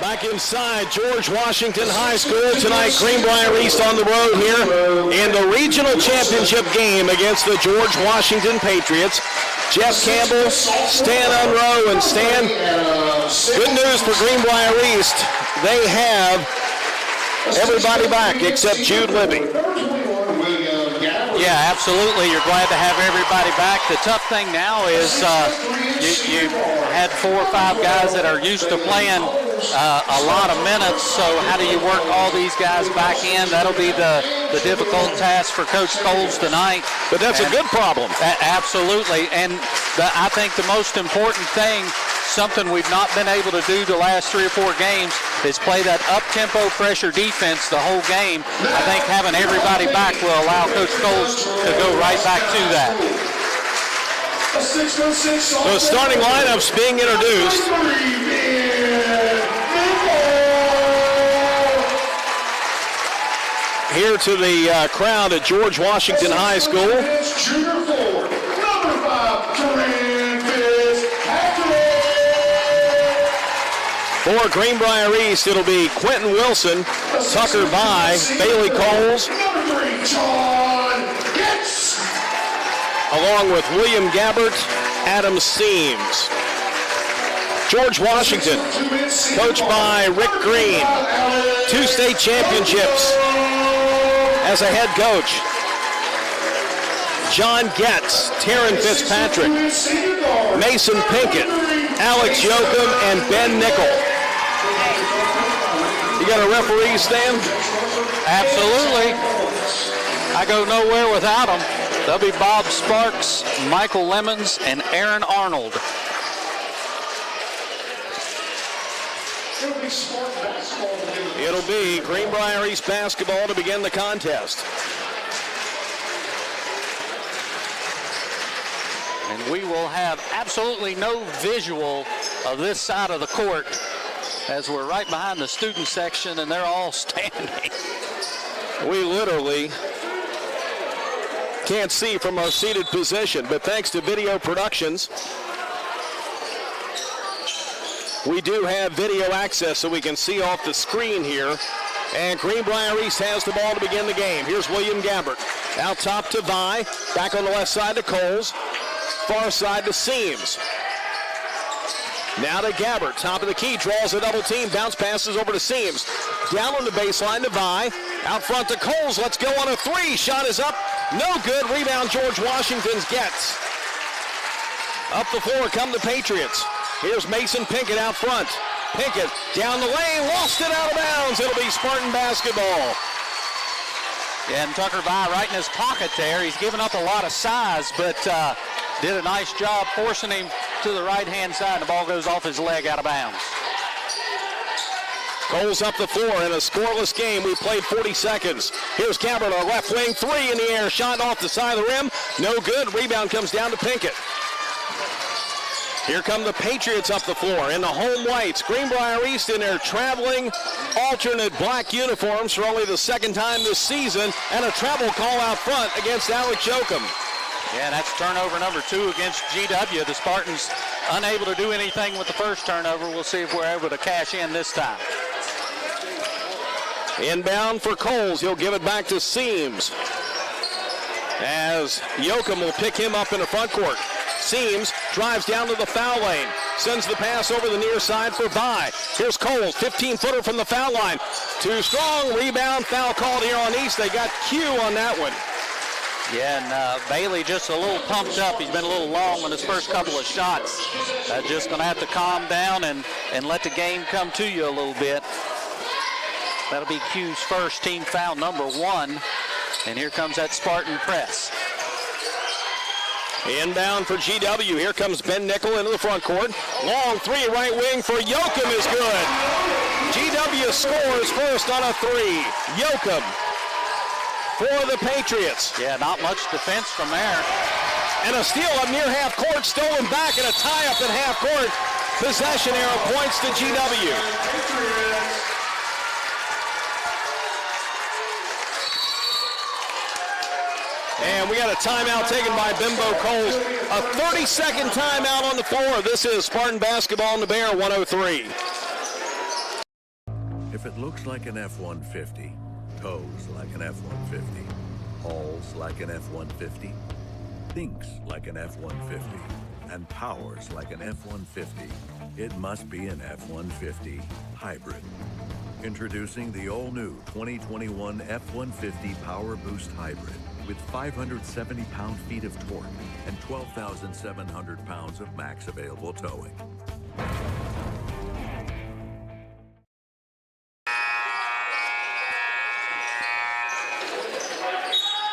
Back inside George Washington High School tonight. Greenbrier East on the road here in the regional championship game against the George Washington Patriots. Jeff Campbell, Stan Unroe, and Stan, good news for Greenbrier East. They have everybody back except Jude Libby. Yeah, absolutely. You're glad to have everybody back. The tough thing now is you had 4 or 5 guys that are used to playing a lot of minutes, so how do you work all these guys back in? That'll be the difficult task for Coach Coles tonight. But that's a good problem. Absolutely. And I think the most important thing, something we've not been able to do the last 3 or 4 games, is play that up-tempo pressure defense the whole game. I think having everybody back will allow Coach Coles to go right back to that. The starting lineups being introduced. Here to the crowd at George Washington High School. For Greenbrier East, it'll be Quentin Wilson, Tucker By, Bailey Coles, along with William Gabbert, Adam Seams. George Washington, coached by Rick Green, 2 state championships as a head coach. John Getz, Taryn Fitzpatrick, Mason Pinkett, Alex Yoakum, and Ben Nickel. You got a referee, Stan? Absolutely. I go nowhere without them. They'll be Bob Sparks, Michael Lemons, and Aaron Arnold. It'll be Greenbrier East basketball to begin the contest. And we will have absolutely no visual of this side of the court as we're right behind the student section and they're all standing. We literally can't see from our seated position, but thanks to video productions, we do have video access so we can see off the screen here. And Greenbrier East has the ball to begin the game. Here's William Gabbert. Out top to Vi. Back on the left side to Coles. Far side to Seams. Now to Gabbert. Top of the key. Draws a double team. Bounce passes over to Seams. Down on the baseline to Vi. Out front to Coles. Let's go on a 3. Shot is up. No good. Rebound George Washington's gets. Up the floor come the Patriots. Here's Mason Pinkett out front. Pinkett down the lane, lost it out of bounds. It'll be Spartan basketball. Yeah, and Tucker Vi right in his pocket there. He's given up a lot of size, but did a nice job forcing him to the right-hand side. The ball goes off his leg out of bounds. Coles up the floor in a scoreless game. We played 40 seconds. Here's Gabbert, our left wing, 3 in the air. Shot off the side of the rim. No good. Rebound comes down to Pinkett. Here come the Patriots up the floor in the home whites. Greenbrier East in their traveling alternate black uniforms for only the 2nd time this season, and a travel call out front against Alex Yoakum. Yeah, that's turnover number 2 against GW. The Spartans unable to do anything with the first turnover. We'll see if we're able to cash in this time. Inbound for Coles. He'll give it back to Seams, as Yoakum will pick him up in the front court. Seams drives down to the foul lane, sends the pass over the near side for Vi. Here's Coles, 15-footer from the foul line. Too strong, rebound, foul called here on East. They got Q on that one. Yeah, and Bailey just a little pumped up. He's been a little long on his first couple of shots. Just going to have to calm down and let the game come to you a little bit. That'll be Q's first, team foul number 1. And here comes that Spartan press. Inbound for GW. Here comes Ben Nickel into the front court. Long 3 right wing for Yoakum is good. GW scores first on a 3. Yoakum for the Patriots. Yeah, not much defense from there. And a steal up near half court, stolen back, and a tie up at half court. Possession arrow points to GW. And we got a timeout taken by Bimbo Coles. A 30-second timeout on the floor. This is Spartan basketball in the Bear 103. Looks like an F-150, tows like an F-150, hauls like an F-150, thinks like an F-150, and powers like an F-150. It must be an F-150 hybrid. Introducing the all-new 2021 F-150 Power Boost Hybrid with 570 pound-feet of torque and 12,700 pounds of max available towing.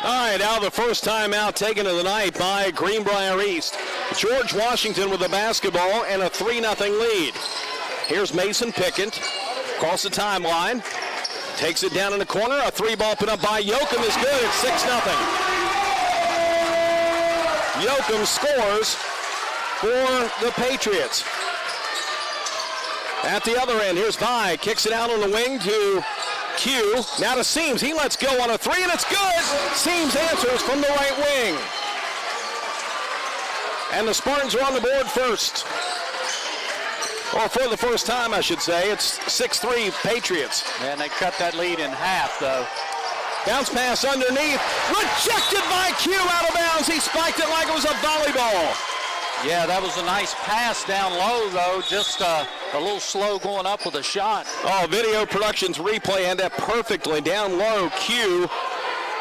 All right, now the first timeout taken of the night by Greenbrier East. George Washington with the basketball and a 3-0 lead. Here's Mason Pickett across the timeline. Takes it down in the corner. A 3-ball put up by Yoakum is good. It's 6-0. Yoakum scores for the Patriots. At the other end, here's Vi. Kicks it out on the wing to Q. Now to Seams. He lets go on a 3, and it's good. Seams answers from the right wing. And the Spartans are on the board first. Or for the first time, I should say. It's 6-3 Patriots. And they cut that lead in half, though. Bounce pass underneath. Rejected by Q out of bounds. He spiked it like it was a volleyball. Yeah, that was a nice pass down low, though. Just a little slow going up with a shot. Oh, Video Productions replay had that perfectly. Down low, Q,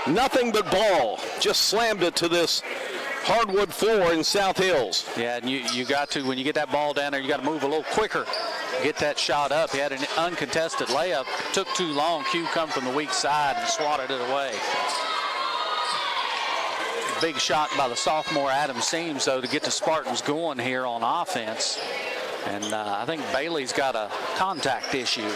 nothing but ball. Just slammed it to this hardwood floor in South Hills. Yeah, and you got to, when you get that ball down there, you got to move a little quicker. Get that shot up. He had an uncontested layup. Took too long. Q come from the weak side and swatted it away. Big shot by the sophomore Adam Seams, though, to get the Spartans going here on offense. And I think Bailey's got a contact issue.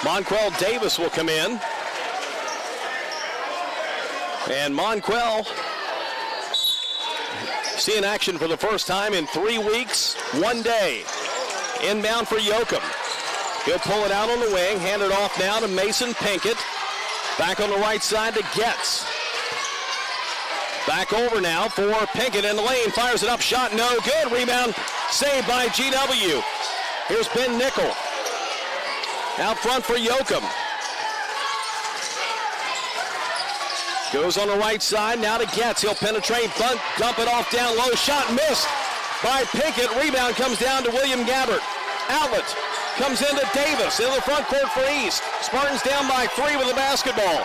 Monquel Davis will come in. And Monquel seeing action for the first time in 3 weeks, 1 day. Inbound for Yoakum. He'll pull it out on the wing, hand it off now to Mason Pinkett. Back on the right side to Getz. Back over now for Pinkett in the lane. Fires it up. Shot no good. Rebound saved by GW. Here's Ben Nickel. Out front for Yoakum. Goes on the right side now to Getz. He'll penetrate, dump it off down low. Shot missed by Pinkett. Rebound comes down to William Gabbert. Outlet comes into Davis in the front court for East. Spartans down by 3 with the basketball.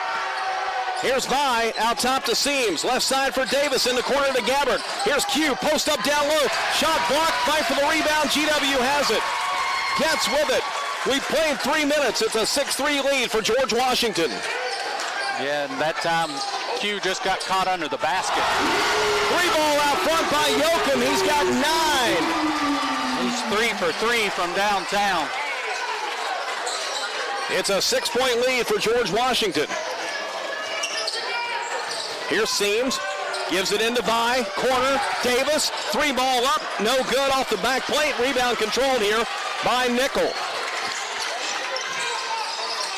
Here's Vi out top to Seams. Left side for Davis in the corner to Gabbert. Here's Q, post up down low. Shot blocked, fight for the rebound. GW has it. Getz with it. We played 3 minutes. It's a 6-3 lead for George Washington. Yeah, and that time Q just got caught under the basket. 3-ball out front by Yoakum. He's got 9. He's 3 for 3 from downtown. It's a 6-point lead for George Washington. Here's Seams, gives it into Vi, corner, Davis, 3-ball up, no good off the back plate. Rebound controlled here by Nickel.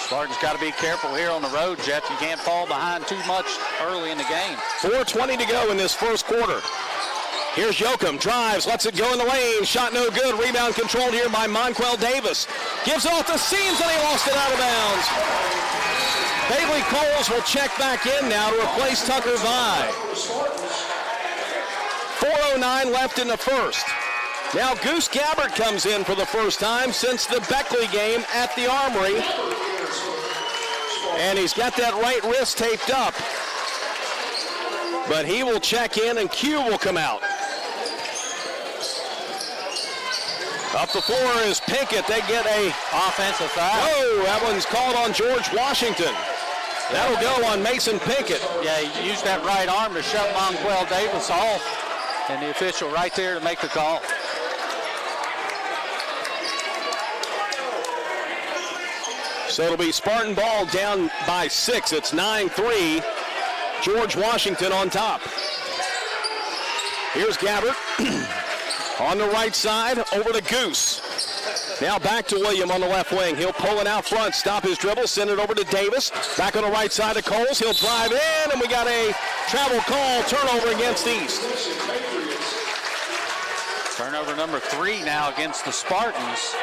Spartans got to be careful here on the road, Jeff. You can't fall behind too much early in the game. 4:20 to go in this first quarter. Here's Yoakum, drives, lets it go in the lane. Shot no good. Rebound controlled here by Monquel Davis. Gives it off to Seams, and he lost it out of bounds. Bailey Coles will check back in now to replace Tucker Vi. 4:09 left in the first. Now Goose Gabbert comes in for the first time since the Beckley game at the Armory. And he's got that right wrist taped up. But he will check in and Q will come out. Up the floor is Pinkett. They get a offensive foul. Oh, that one's called on George Washington. That'll go on Mason Pinkett. Yeah, he used that right arm to shut Monquel Davis off. And the official right there to make the call. So it'll be Spartan ball down by 6. It's 9-3. George Washington on top. Here's Gabbert on the right side over to Goose. Now back to William on the left wing. He'll pull it out front, stop his dribble, send it over to Davis. Back on the right side to Coles. He'll drive in, and we got a travel call, turnover against East. Turnover number 3 now against the Spartans.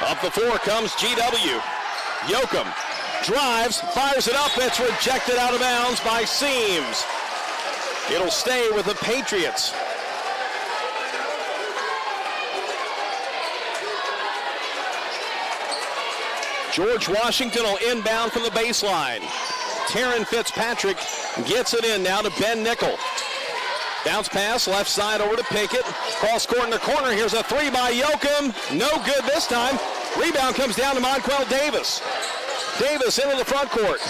Up the floor comes GW. Yoakum drives, fires it up. It's rejected out of bounds by Seams. It'll stay with the Patriots. George Washington will inbound from the baseline. Taryn Fitzpatrick gets it in now to Ben Nickel. Bounce pass, left side over to Pinkett. Cross court in the corner. Here's a 3 by Yoakum. No good this time. Rebound comes down to Monquel Davis. Davis into the front court.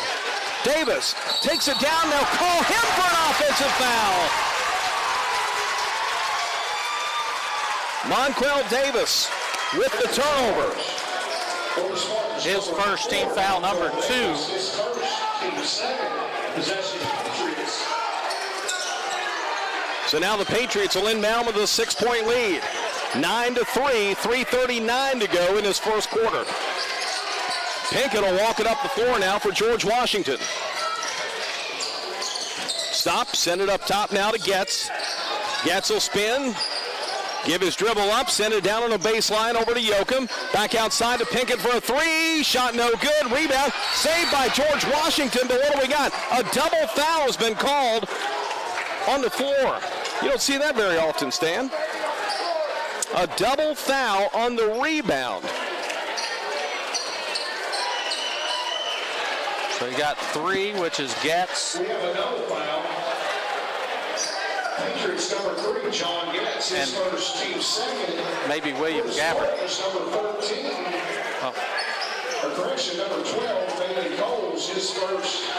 Davis takes it down. They'll call him for an offensive foul. Monquel Davis with the turnover. His first team foul, number 2. So now the Patriots will inbound with a 6-point lead. 9-3, 3:39 to go in his first quarter. Pinkett will walk it up the floor now for George Washington. Stop, send it up top now to Getz. Getz will spin, give his dribble up, send it down on the baseline over to Yoakum. Back outside to Pinkett for a 3. Shot no good. Rebound saved by George Washington. But what do we got? A double foul has been called on the floor. You don't see that very often, Stan. A double foul on the rebound. So you got 3, which is Getz. We have another foul. Patriots number 3, John Getz, his first, team second. Maybe William Gabbert. Number 14. Or correction, number 12, Bailey Coles, his first,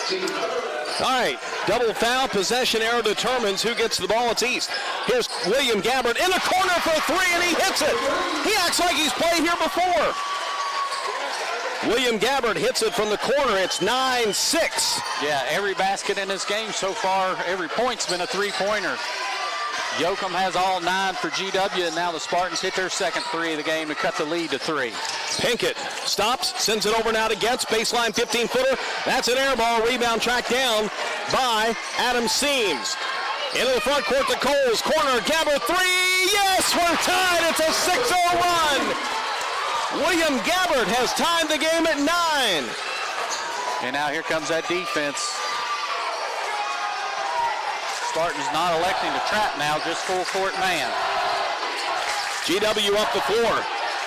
team third. All right, double foul, possession error determines who gets the ball. It's East. Here's William Gabbert in the corner for a 3, and he hits it. He acts like he's played here before. William Gabbert hits it from the corner. It's 9-6. Yeah, every basket in this game so far, every point's been a 3-pointer. Yoakum has all 9 for GW, and now the Spartans hit their second 3 of the game to cut the lead to 3. Pinkett stops, sends it over now to Getz. Baseline 15-footer. That's an air ball. Rebound tracked down by Adam Seams. Into the front court to Coles. Corner, Gabbert 3. Yes, we're tied. It's a 6-0 run. William Gabbert has tied the game at 9. And now here comes that defense. Spartans not electing to trap now, just full court man. GW up the floor.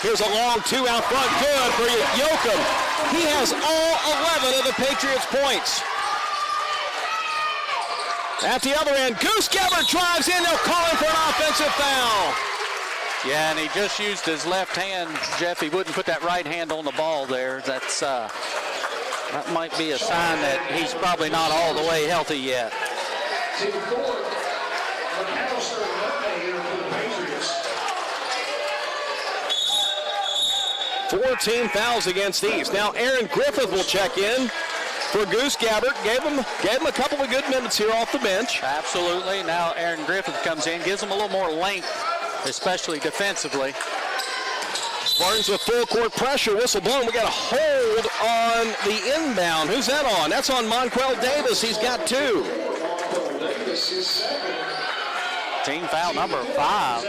Here's a long 2 out front. Good for Yoakum. He has all 11 of the Patriots' points. At the other end, Goose Gabbert drives in. They'll call him for an offensive foul. Yeah, and he just used his left hand. Jeff, he wouldn't put that right hand on the ball there. That might be a sign that he's probably not all the way healthy yet. 14 fouls against East. Now Aaron Griffith will check in for Goose Gabbert. Gave him a couple of good minutes here off the bench. Absolutely. Now Aaron Griffith comes in, gives him a little more length, especially defensively. Spartans with full court pressure. Whistle blown. We got a hold on the inbound. Who's that on? That's on Monquel Davis. He's got 2. Team foul number 5.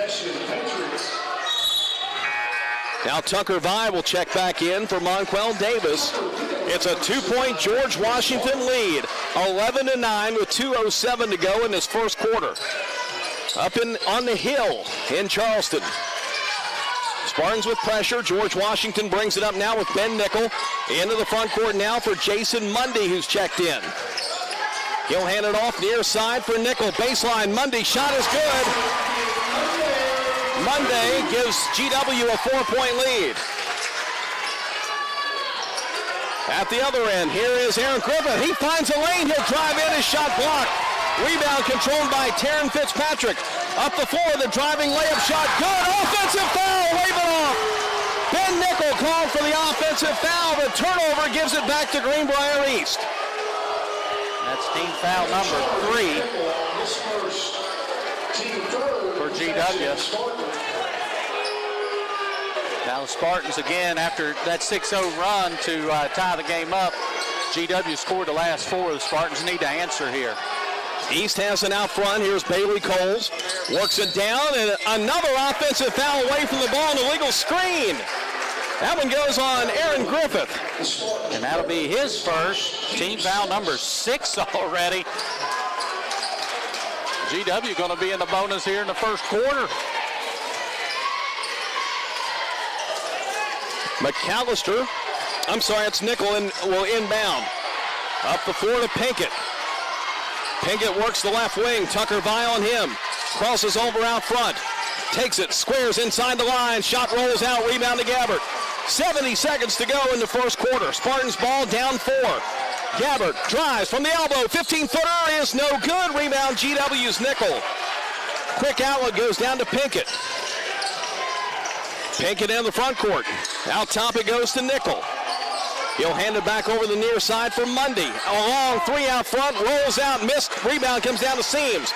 Now Tucker Vi will check back in for Monquel Davis. It's a 2-point George Washington lead. 11-9 with 2:07 to go in this first quarter. Up on the hill in Charleston. Spartans with pressure. George Washington brings it up now with Ben Nickel. Into the front court now for Jason Mundy, who's checked in. He'll hand it off near side for Nickel. Baseline, Mundy, shot is good. Mundy gives GW a 4-point lead. At the other end, here is Aaron Griffith. He finds a lane. He'll drive in. His shot blocked. Rebound controlled by Taryn Fitzpatrick. Up the floor, the driving layup shot. Good. Offensive foul. Wave it off. Ben Nickel called for the offensive foul. The turnover gives it back to Greenbrier East. That's team foul number 3 for GW. Now the Spartans again, after that 6-0 run to tie the game up, GW scored the last 4. The Spartans need to answer here. East has it out front. Here's Bailey Coles. Works it down, and another offensive foul away from the ball, an illegal screen. That one goes on Aaron Griffith. And that'll be his first. Team foul number 6 already. GW going to be in the bonus here in the first quarter. McAllister, I'm sorry, it's Nickel, will inbound. Up the floor to Pinkett. Pinkett works the left wing. Tucker Vi on him. Crosses over out front. Takes it, squares inside the line. Shot rolls out, rebound to Gabbert. 70 seconds to go in the first quarter. Spartans ball down 4. Gabbert drives from the elbow. 15-footer is no good. Rebound GW's Nickel. Quick outlet goes down to Pinkett. Pinkett in the front court. Out top it goes to Nickel. He'll hand it back over the near side for Mundy. A long 3 out front, rolls out, missed. Rebound comes down to Seams.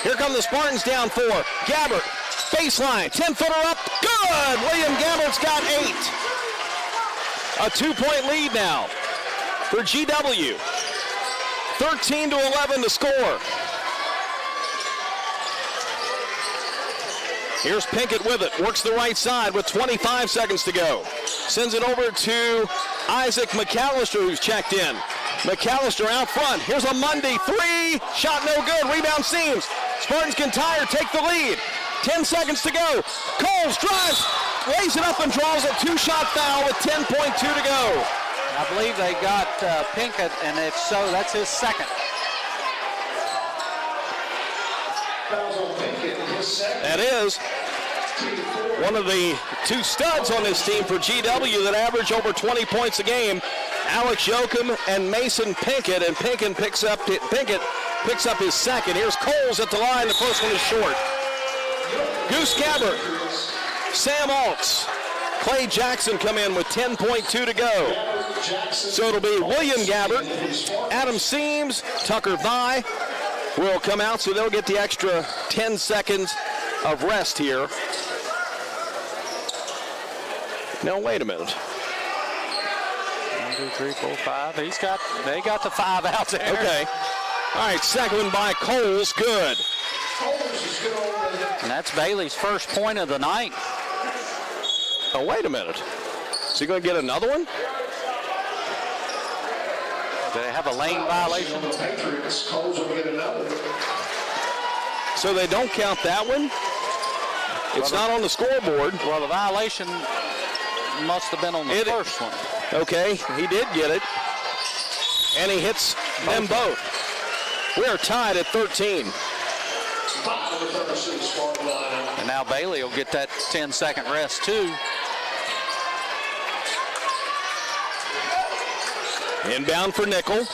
Here come the Spartans down 4. Gabbert, baseline, 10-footer up, good! William Gabbert's got 8. A 2-point lead now for GW. 13-11 to score. Here's Pinkett with it, works the right side with 25 seconds to go. Sends it over to Isaac McAllister, who's checked in. McAllister out front. Here's a Mundy 3. Shot no good. Rebound Seams. Spartans can tie or take the lead. 10 seconds to go. Coles drives, lays it up and draws a 2-shot foul with 10.2 to go. I believe they got Pinkett, and if so, that's his second. That is one of the 2 studs on this team for GW that average over 20 points a game. Alex Yoakum and Mason Pinkett, and Pinkett picks up his second. Here's Coles at the line. The first one is short. Goose Gabbert, Sam Alts, Clay Jackson come in with 10.2 to go. So it'll be William Gabbert, Adam Seams, Tucker Vi will come out, so they'll get the extra 10 seconds of rest here. Now, wait a minute. 1, 2, 3, 4, 5. They got the 5 out there. Okay. All right, second one by Coles, good. And that's Bailey's first point of the night. Oh, wait a minute. Is he going to get another one? Do they have a lane violation? So they don't count that one? It's not on the scoreboard. Well, the violation must have been on the first one. Okay, he did get it. And he hits them both. We are tied at 13. And now Bailey will get that 10-second rest, too. Inbound for Nickel.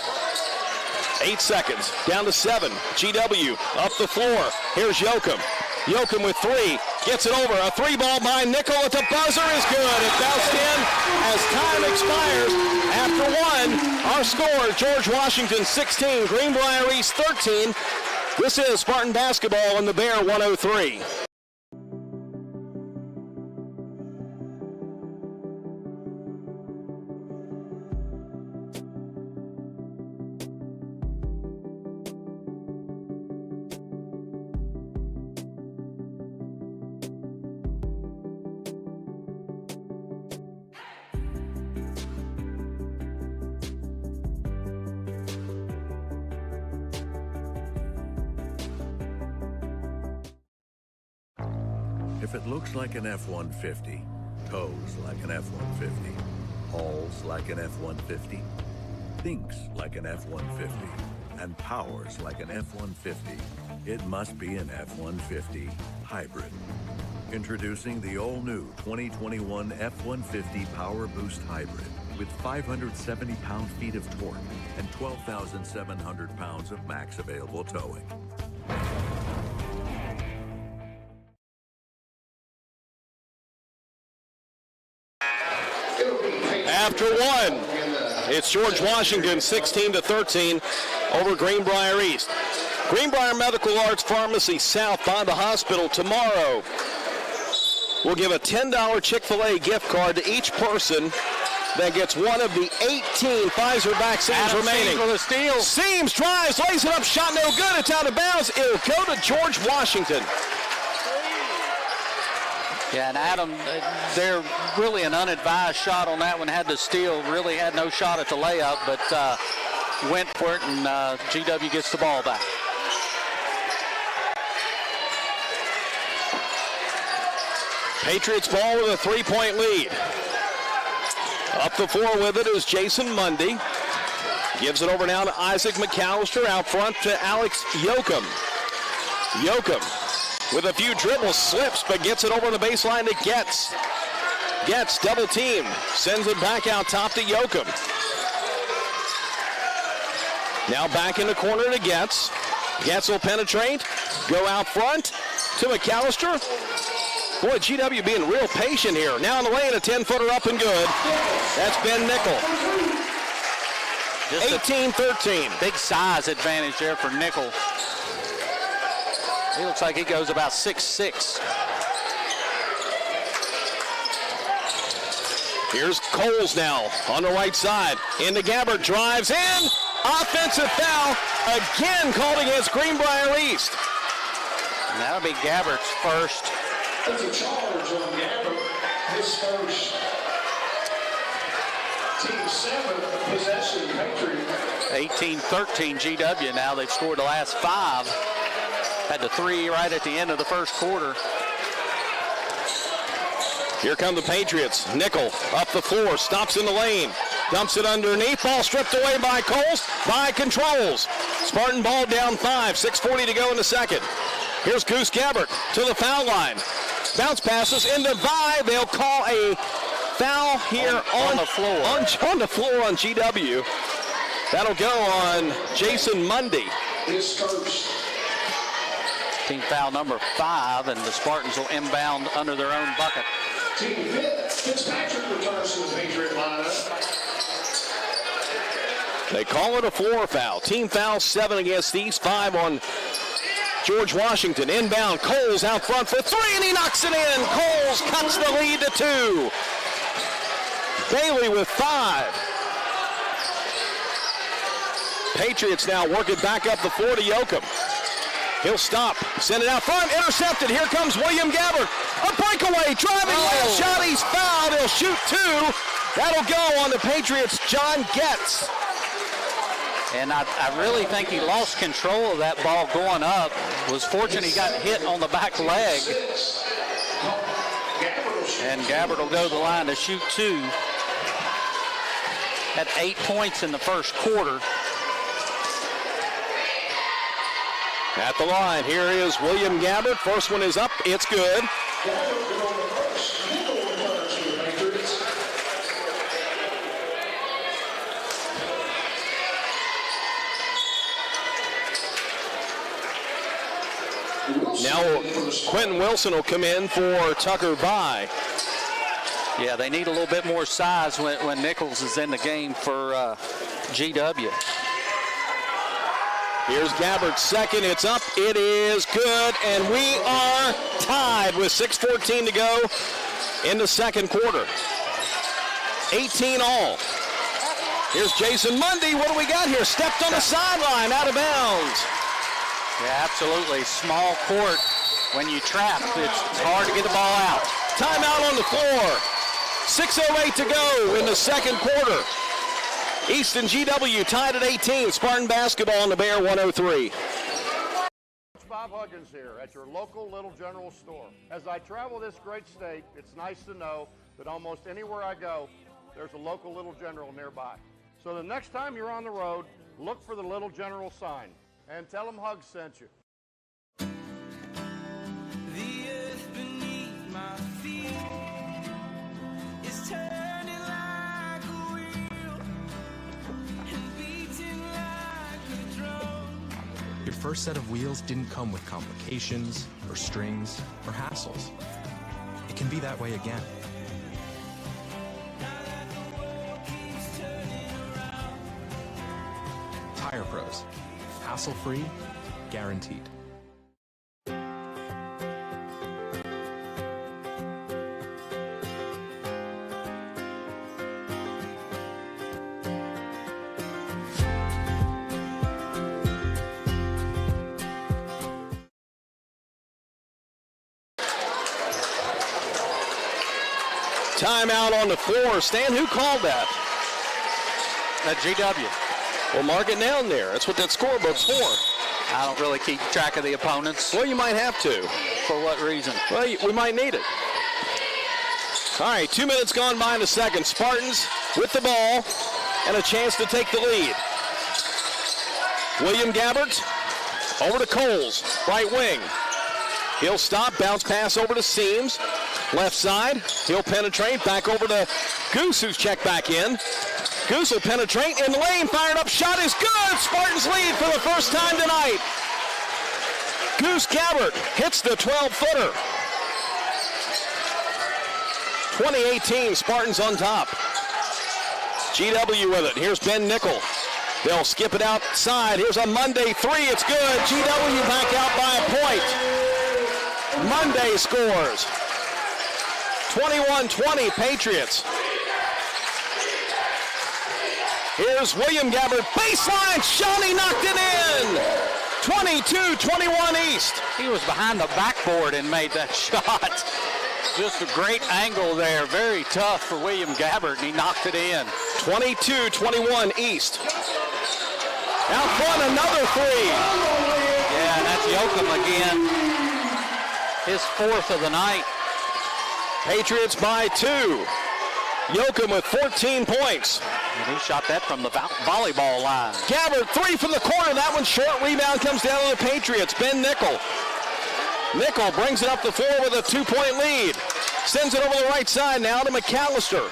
8 seconds. Down to 7. GW up the floor. Here's Yoakum. Yoakum with 3. Gets it over. A 3-ball by Nickel at the buzzer is good. It bounced in as time expires. After 1, our score, George Washington 16, Greenbrier East 13. This is Spartan basketball in the Bear 103. If it looks like an F-150, tows like an F-150, hauls like an F-150, thinks like an F-150, and powers like an F-150, it must be an F-150 hybrid. Introducing the all-new 2021 F-150 Power Boost Hybrid with 570 pound-feet of torque and 12,700 pounds of max available towing. After 1, it's George Washington 16-13 over Greenbrier East. Greenbrier Medical Arts Pharmacy South by the hospital tomorrow will give a $10 Chick-fil-A gift card to each person that gets one of the 18 Pfizer vaccines remaining. For the steal. Seams, drives, lays it up, shot no good. It's out of bounds. It'll go to George Washington. Yeah, and Adam, they're really an unadvised shot on that one. Had to steal, really had no shot at the layup, but went for it, and GW gets the ball back. Patriots ball with a 3-point lead. Up the floor with it is Jason Mundy. Gives it over now to Isaac McAllister, out front to Alex Yoakum. Yoakum with a few dribbles, slips, but gets it over the baseline to Getz. Getz double team, sends it back out top to Yoakum. Now back in the corner to Getz. Getz will penetrate, go out front to McAllister. Boy, GW being real patient here. Now in the lane, a 10-footer up and good. That's Ben Nickel. 18-13. Big size advantage there for Nickel. He looks like he goes about 6'6". Here's Coles now on the right side. Into Gabbert, drives in. Offensive foul again called against Greenbrier East. And that'll be Gabbert's first. That's a charge on Gabbert. His first. Team 7 possession Patriots. 18-13 GW now. They've scored the last 5. Had the 3 right at the end of the first quarter. Here come the Patriots. Nickel up the floor, stops in the lane. Dumps it underneath. Ball stripped away by Coles. By controls. Spartan ball down 5. 6:40 to go in the second. Here's Goose Gabbert to the foul line. Bounce passes into Vi. They'll call a foul here on the floor. On the floor on GW. That'll go on Jason Mundy. His first. Team foul number 5, and the Spartans will inbound under their own bucket. Team Fitzpatrick returns to the Patriot lineup. They call it a floor foul. Team foul 7 against these, 5 on George Washington. Inbound, Coles out front for 3, and he knocks it in. Coles cuts the lead to 2. Bailey with 5. Patriots now working back up the floor to Yoakum. He'll stop, send it out front, intercepted. Here comes William Gabbert. A breakaway, driving last shot, he's fouled. He'll shoot 2. That'll go on the Patriots' John Getz. And I really think he lost control of that ball going up. Was fortunate he got hit on the back leg. And Gabbert will go to the line to shoot 2. Had 8 points in the first quarter. At the line, here is William Gabbert. First one is up, it's good. Now Quentin Wilson will come in for Tucker Vi. Yeah, they need a little bit more size when Nichols is in the game for GW. Here's Gabbert's second. It's up. It is good. And we are tied with 6:14 to go in the second quarter. 18 all. Here's Jason Mundy. What do we got here? Stepped on the sideline, out of bounds. Yeah, absolutely. Small court. When you trap, it's hard to get the ball out. Timeout on the floor. 6:08 to go in the second quarter. Easton GW tied at 18. Spartan basketball on the Bear 103. Bob Huggins here at your local Little General store. As I travel this great state, it's nice to know that almost anywhere I go, there's a local Little General nearby. So the next time you're on the road, look for the Little General sign and tell them Hugs sent you. The earth beneath my feet is turning like a wheel and beating like a drum. Your first set of wheels didn't come with complications, or strings, or hassles. It can be that way again. Tire Pros. Hassle-free, guaranteed. Timeout on the floor. Stan, who called that? GW. Well, mark it down there. That's what that scorebook's for. I don't really keep track of the opponents. Well, you might have to. For what reason? Well, we might need it. All right, 2 minutes gone by in the second. Spartans with the ball and a chance to take the lead. William Gabbert over to Coles, right wing. He'll stop, bounce pass over to Seams. Left side, he'll penetrate, back over to Goose, who's checked back in. Goose will penetrate in the lane, fired up shot is good. Spartans lead for the first time tonight. Goose Gabbert hits the 12-footer. 2018, Spartans on top. GW with it. Here's Ben Nickel. They'll skip it outside. Here's a Monday three. It's good. GW back out by a point. Monday scores. 21-20 Patriots. Here's William Gabbert. Baseline shot. He knocked it in. 22-21 East. He was behind the backboard and made that shot. Just a great angle there. Very tough for William Gabbert, and he knocked it in. 22-21 East. Out front, another three. Yeah, and that's Yoakum again. His fourth of the night. Patriots by 2. Yoakum with 14 points. And he shot that from the volleyball line. Gabbert, three from the corner. That one's short. Rebound comes down to the Patriots. Ben Nickel. Nickel brings it up the floor with a 2-point lead. Sends it over the right side now to McAllister.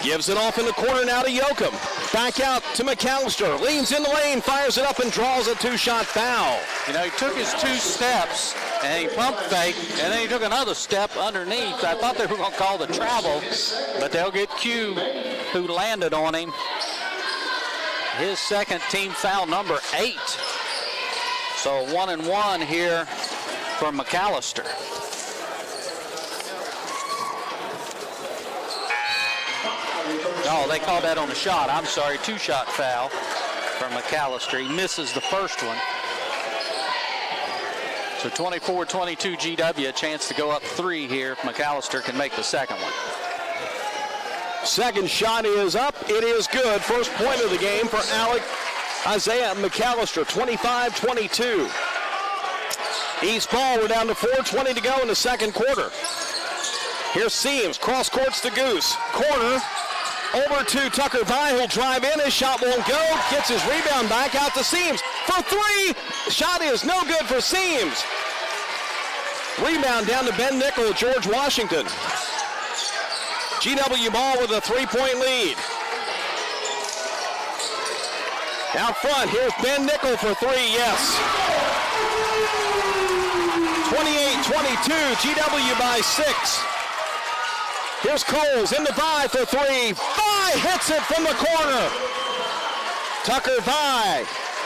Gives it off in the corner now to Yoakum. Back out to McAllister. Leans in the lane, fires it up, and draws a 2-shot foul. You know, he took his 2 steps, and he pump faked, and then he took another step underneath. I thought they were going to call the travel, but they'll get Q, who landed on him. His second team foul, number 8. So 1-and-1 here for McAllister. Oh, they called that on the shot. I'm sorry, 2-shot foul for McAllister. He misses the first one. So 24-22 GW, a chance to go up 3 here if McAllister can make the second one. Second shot is up. It is good. First point of the game for Isaiah McAllister, 25-22. East ball, we're down to 4:20 to go in the second quarter. Here's Seams, cross courts to Goose. Corner, over to Tucker Vi, who'll drive in. His shot won't go. Gets his rebound back out to Seams for 3. Shot is no good for Seams. Rebound down to Ben Nickel, George Washington. GW ball with a 3-point lead. Out front, here's Ben Nickel for 3, yes. 28-22, GW by 6. Here's Coles into Vi for 3. Vi hits it from the corner. Tucker Vi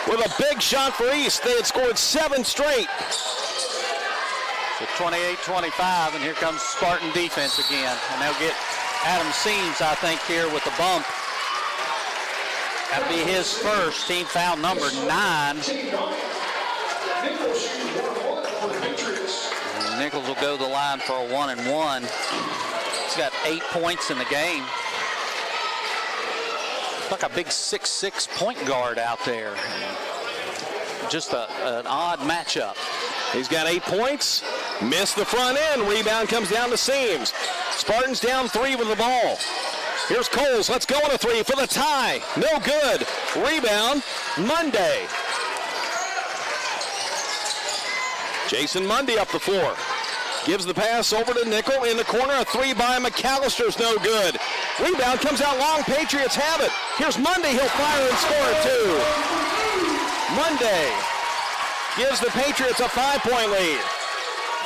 with a big shot for East. They had scored 7 straight. So 28-25, and here comes Spartan defense again. And they'll get Adam Seams, I think, here with the bump. That'll be his first, team foul number 9. And Nichols will go to the line for a 1-and-1. He's got 8 points in the game. Like a big 6'6" point guard out there. Just an odd matchup. He's got 8 points. Missed the front end. Rebound comes down to Seams. Spartans down 3 with the ball. Here's Coles. Let's go on a 3 for the tie. No good. Rebound, Monday. Jason Mundy up the floor. Gives the pass over to Nickel in the corner. A 3 by McAllister's no good. Rebound comes out long. Patriots have it. Here's Mundy. He'll fire and score it, too. Monday gives the Patriots a 5-point lead.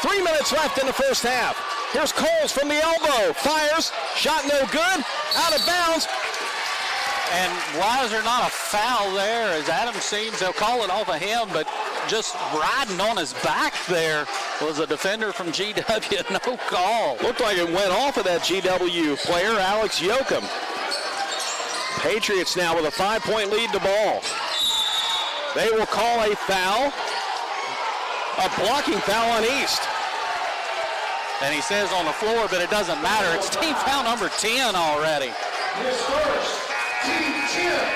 3 minutes left in the first half. Here's Coles from the elbow. Fires. Shot no good. Out of bounds. And why is there not a foul there? As Adam Seams, they'll call it off of him, but just riding on his back there was a defender from GW. No call. Looked like it went off of that GW player, Alex Yoakum. Patriots now with a 5-point lead to ball. They will call a foul. A blocking foul on East. And he says on the floor, but it doesn't matter. It's team foul number 10 already. His first, team 10.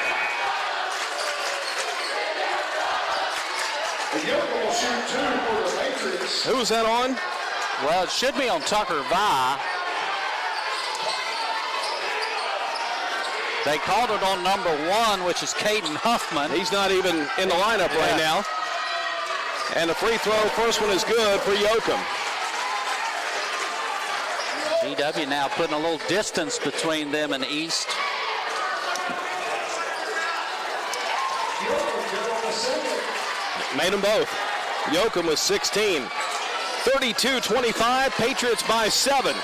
The Yokel will shoot 2 for the Patriots. Who was that on? Well, it should be on Tucker Vi. They called it on number 1, which is Caden Huffman. He's not even in the lineup right now. And the free throw, first one is good for Yoakum. GW now putting a little distance between them and East. Made them both. Yoakum was 16. 32-25, Patriots by 7.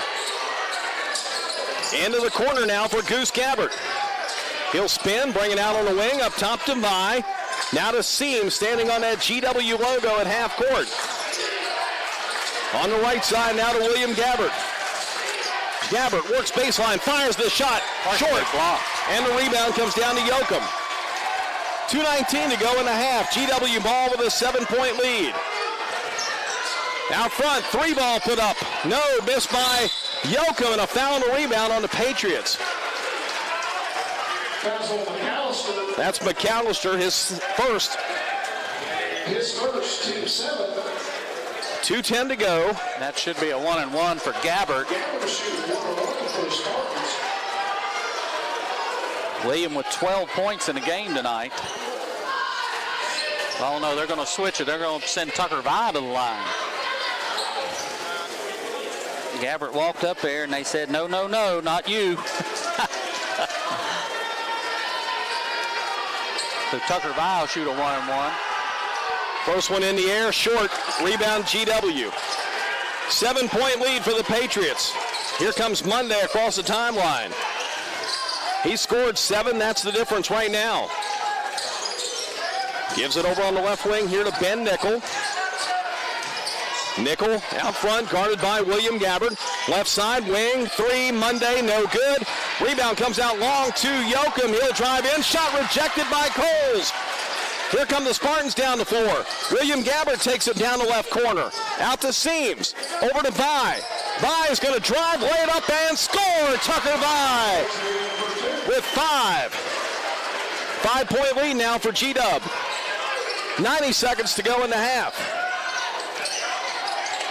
Into the corner now for Goose Gabbert. He'll spin, bring it out on the wing, up top to Vi. Now to Seam, standing on that GW logo at half court. On the right side now to William Gabbert. Gabbert works baseline, fires the shot, short. And the rebound comes down to Yoakum. 2:19 to go in the half. GW ball with a 7-point lead. Out front, 3 ball put up. No, missed by Yoakum, and a foul on the rebound on the Patriots. That's McAllister, his first. His first, team 7. 2:10 to go. That should be a 1-and-1 for Gabbert. Gabbert shooting 1-1 for the Spartans. William with 12 points in the game tonight. Oh no, they're going to switch it. They're going to send Tucker Vi to the line. Gabbert walked up there and they said, no, no, no, not you. So Tucker Vi will shoot a 1-and-1. First one in the air, short. Rebound GW. 7-point lead for the Patriots. Here comes Monday across the timeline. He scored 7. That's the difference right now. Gives it over on the left wing here to Ben Nickel. Nickel out front, guarded by William Gabbert. Left side, wing, 3, Monday, no good. Rebound comes out long to Yoakum. He'll drive in. Shot rejected by Coles. Here come the Spartans down the floor. William Gabbert takes it down the left corner. Out to Seams. Over to Vi. Vi is going to drive, lay it up, and score. Tucker Vi with 5. 5-point lead now for G-Dub. 90 seconds to go in the half.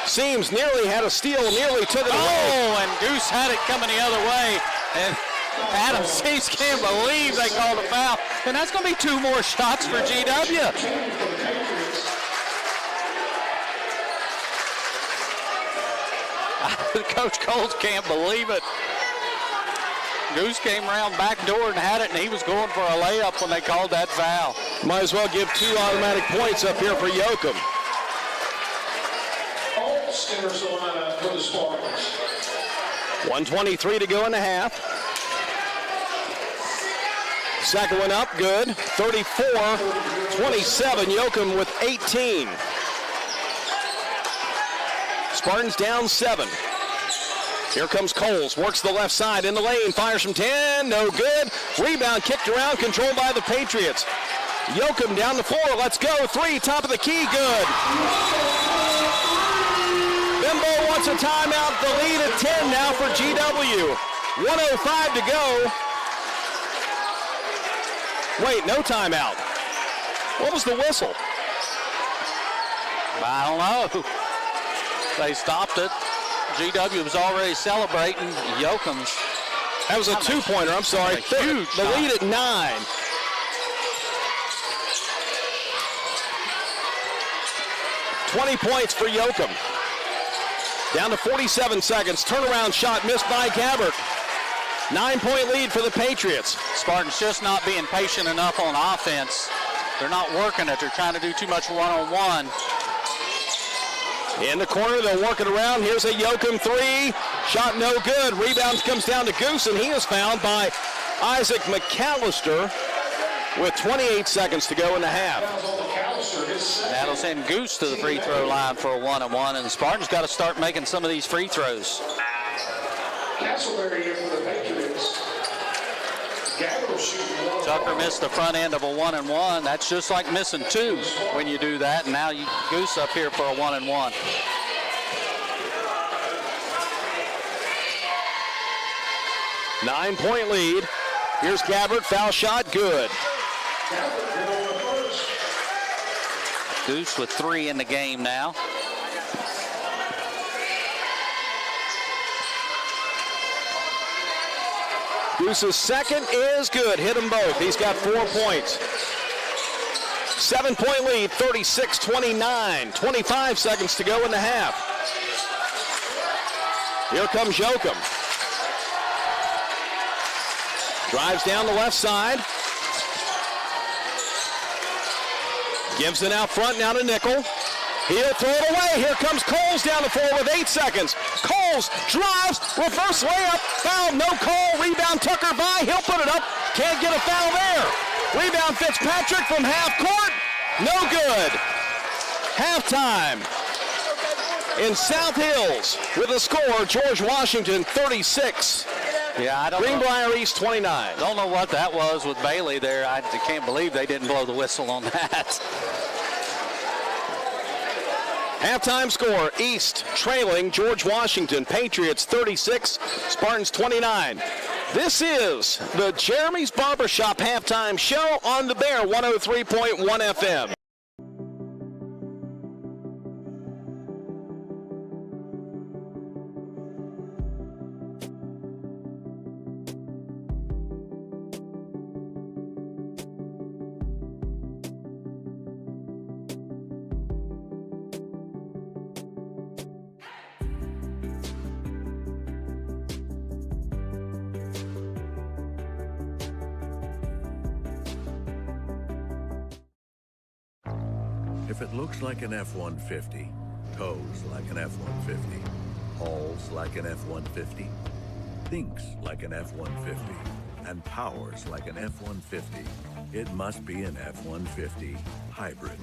Seams nearly had a steal, nearly took it away. Oh, and Goose had it coming the other way. And Adam Seams can't believe they called a foul. And that's going to be 2 more shots for GW. Coach Coles can't believe it. Goose came around back door and had it, and he was going for a layup when they called that foul. Might as well give 2 automatic points up here for Yoakum. All Skinners the lineup for the Spartans. 1:23 to go in the half. Second one up, good. 34-27, Yoakum with 18. Spartans down 7. Here comes Coles, works the left side in the lane, fires from 10, no good. Rebound kicked around, controlled by the Patriots. Yoakum down the floor, let's go. 3, top of the key, good. Bimbo wants a timeout, the lead at 10 now for GW. 1:05 to go. Wait, no timeout. What was the whistle? I don't know. They stopped it. GW was already celebrating. Yoakum's. That was a 2-pointer, I'm sorry. Huge the lead at 9. $20 points for Yoakum. Down to 47 seconds. Turnaround shot missed by Gabbert. 9-point lead for the Patriots. Spartans just not being patient enough on offense. They're not working it. They're trying to do too much one-on-one. In the corner, they'll work it around. Here's a Yoakum 3. Shot no good. Rebound comes down to Goose, and he is fouled by Isaac McAllister with 28 seconds to go in the half. That'll send Goose to the free throw line for a 1-and-1, and the Spartans got to start making some of these free throws. Castleberry in for the Patriots. Tucker missed the front end of a 1-and-1. That's just like missing 2 when you do that. And now you Goose up here for a 1-and-1. 9-point lead. Here's Gabbert, foul shot, good. Goose with 3 in the game now. Goose's second is good. Hit them both. He's got 4 points. 7-point lead, 36-29. 25 seconds to go in the half. Here comes Jokum. Drives down the left side. Gives it out front now to Nickel. He'll throw it away. Here comes Coles down the floor with 8 seconds. Coles drives, reverse layup, foul, no call, rebound Tucker Vi. He'll put it up, can't get a foul there. Rebound Fitzpatrick from half court, no good. Halftime in South Hills with a score, George Washington 36. Yeah, I don't Greenbrier East 29. Don't know what that was with Bailey there. I can't believe they didn't blow the whistle on that. Halftime score, East trailing George Washington. Patriots 36, Spartans 29. This is the Jeremy's Barbershop halftime show on the Bear 103.1 FM. If it looks like an F-150, tows like an F-150, hauls like an F-150, thinks like an F-150, and powers like an F-150, it must be an F-150 hybrid.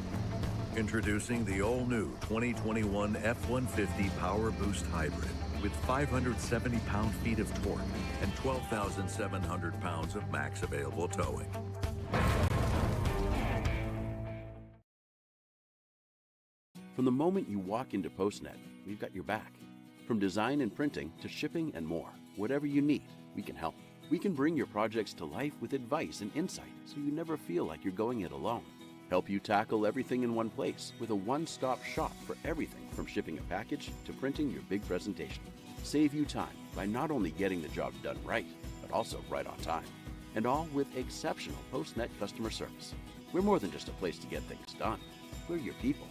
Introducing the all-new 2021 F-150 Power Boost Hybrid with 570 pound-feet of torque and 12,700 pounds of max available towing. From the moment you walk into PostNet, we've got your back. From design and printing to shipping and more, whatever you need, we can help. We can bring your projects to life with advice and insight so you never feel like you're going it alone. Help you tackle everything in one place with a one-stop shop for everything from shipping a package to printing your big presentation. Save you time by not only getting the job done right, but also right on time. And all with exceptional PostNet customer service. We're more than just a place to get things done. We're your people.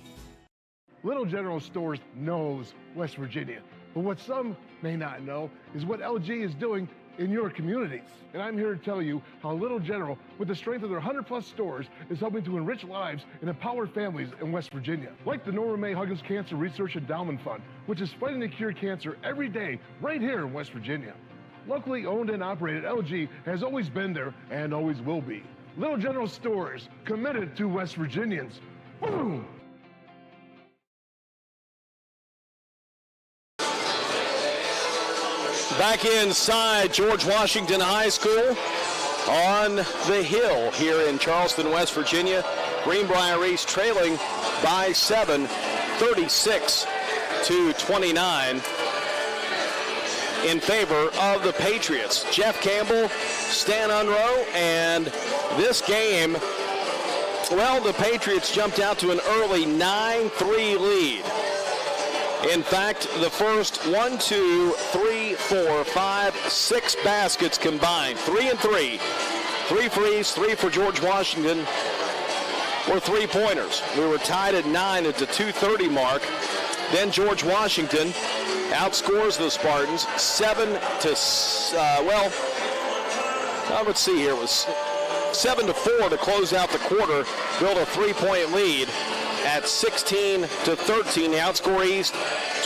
Little General Stores knows West Virginia, but what some may not know is what LG is doing in your communities. And I'm here to tell you how Little General, with the strength of their 100+ stores, is helping to enrich lives and empower families in West Virginia. Like the Norma May Huggins Cancer Research Endowment Fund, which is fighting to cure cancer every day right here in West Virginia. Locally owned and operated, LG has always been there and always will be. Little General Stores, committed to West Virginians. Boom! Back inside George Washington High School on the hill here in Charleston, West Virginia. Greenbrier East trailing by 7, 36-29 in favor of the Patriots. Jeff Campbell, Stan Unroe, and this game, well, the Patriots jumped out to an early 9-3 lead. In fact, the first 1, 2, 3, 4, 5, 6 baskets combined, 3 and 3. 3 for East, 3 for George Washington, were 3-pointers. We were tied at 9 at the 2:30 mark. Then George Washington outscores the Spartans let's see here. It was 7-4 to close out the quarter, build a 3-point lead. At 16-13, they outscore East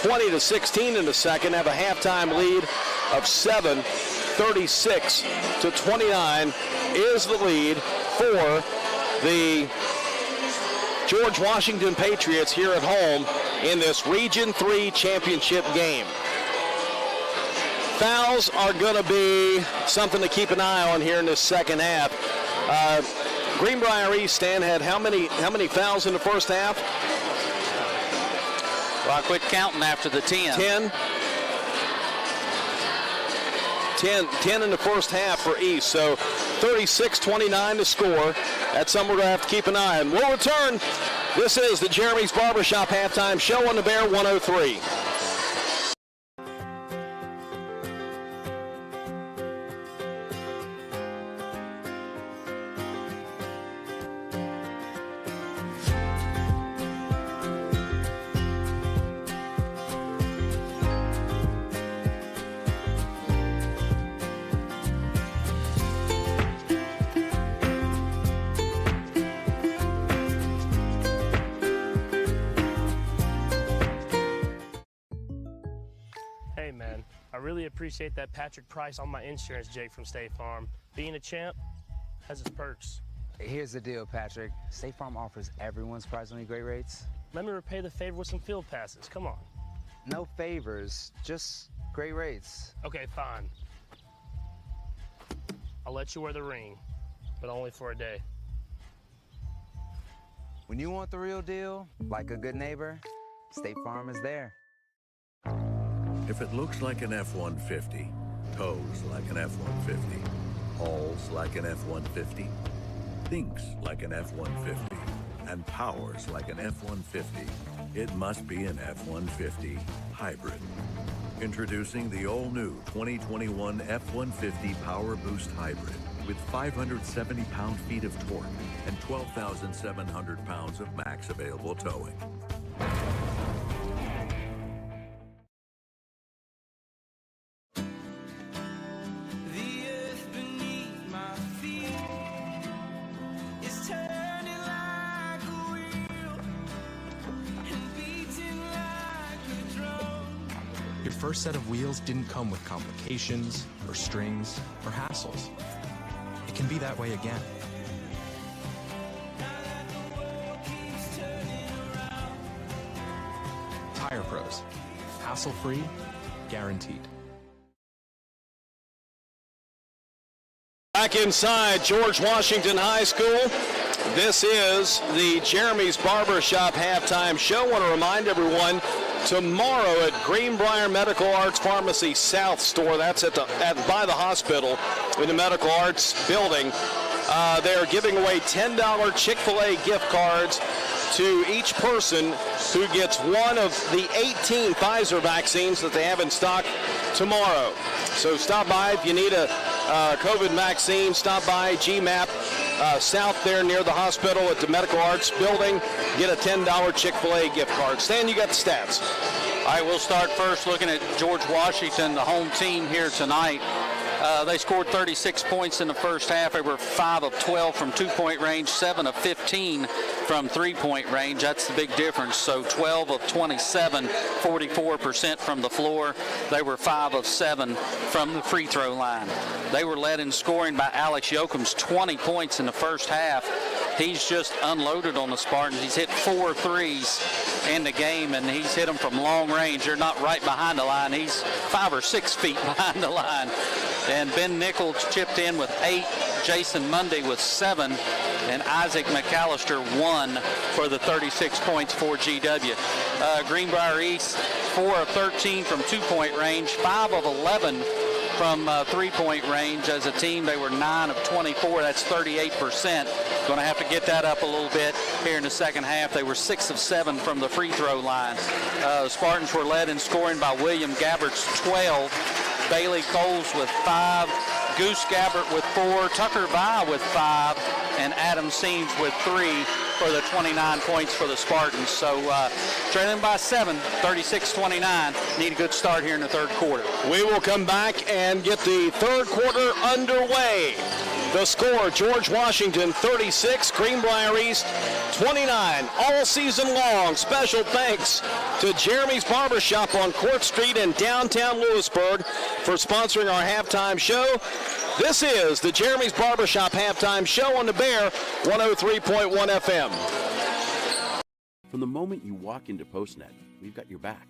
20-16 in the second, have a halftime lead of 7, 36-29 is the lead for the George Washington Patriots here at home in this Region 3 championship game. Fouls are going to be something to keep an eye on here in this second half. Greenbrier East, Stan, had how many fouls in the first half? Well, I quit counting after the 10. 10. 10 in the first half for East. So 36-29 to score. That's something we're going to have to keep an eye on. We'll return. This is the Jeremy's Barbershop halftime show on the Bear 103. Hey man, I really appreciate that Patrick price on my insurance, Jake from State Farm. Being a champ has its perks. Here's the deal, Patrick. State Farm offers everyone surprisingly great rates. Let me repay the favor with some field passes, come on. No favors, just great rates. Okay, fine. I'll let you wear the ring, but only for a day. When you want the real deal, like a good neighbor, State Farm is there. If it looks like an F-150, tows like an F-150, hauls like an F-150, thinks like an F-150, and powers like an F-150, it must be an F-150 hybrid. Introducing the all-new 2021 F-150 Power Boost Hybrid with 570 pound-feet of torque and 12,700 pounds of max available towing. Your first set of wheels didn't come with complications, or strings, or hassles. It can be that way again. Tire Pros. Hassle-free, guaranteed. Back inside George Washington High School. This is the Jeremy's Barbershop halftime show. I want to remind everyone, tomorrow at Greenbrier Medical Arts Pharmacy South store, that's by the hospital in the Medical Arts building, they're giving away $10 Chick-fil-A gift cards to each person who gets one of the 18 Pfizer vaccines that they have in stock tomorrow. So stop by if you need a COVID vaccine. Stop by GMAP South there near the hospital at the Medical Arts building. Get a $10 Chick-fil-A gift card. Stan, you got the stats. All right, we'll start first looking at George Washington, the home team here tonight. They scored 36 points in the first half. They were 5 of 12 from two-point range, 7 of 15 from three-point range. That's the big difference. So 12 of 27, 44% from the floor. They were 5 of 7 from the free throw line. They were led in scoring by Alex Yoakum's 20 points in the first half. He's just unloaded on the Spartans. He's hit 4 threes in the game, and he's hit them from long range. They're not right behind the line. He's 5 or 6 feet behind the line. And Ben Nichols chipped in with 8, Jason Munday with 7, and Isaac McAllister 1 for the 36 points for GW. Greenbrier East, 4 of 13 from two-point range, 5 of 11 from three-point range. As a team, they were 9 of 24. That's 38%. Going to have to get that up a little bit here in the second half. They were 6 of 7 from the free throw line. The Spartans were led in scoring by William Gabbert's 12, Bailey Coles with 5, Goose Gabbert with 4, Tucker Vi with 5, and Adam Seams with 3 for the 29 points for the Spartans. So trailing by 7, 36-29. Need a good start here in the third quarter. We will come back and get the third quarter underway. The score, George Washington 36, Greenbrier East 29, all season long. Special thanks to Jeremy's Barbershop on Court Street in downtown Lewisburg for sponsoring our halftime show. This is the Jeremy's Barbershop halftime show on the Bear 103.1 FM. From the moment you walk into PostNet, we've got your back.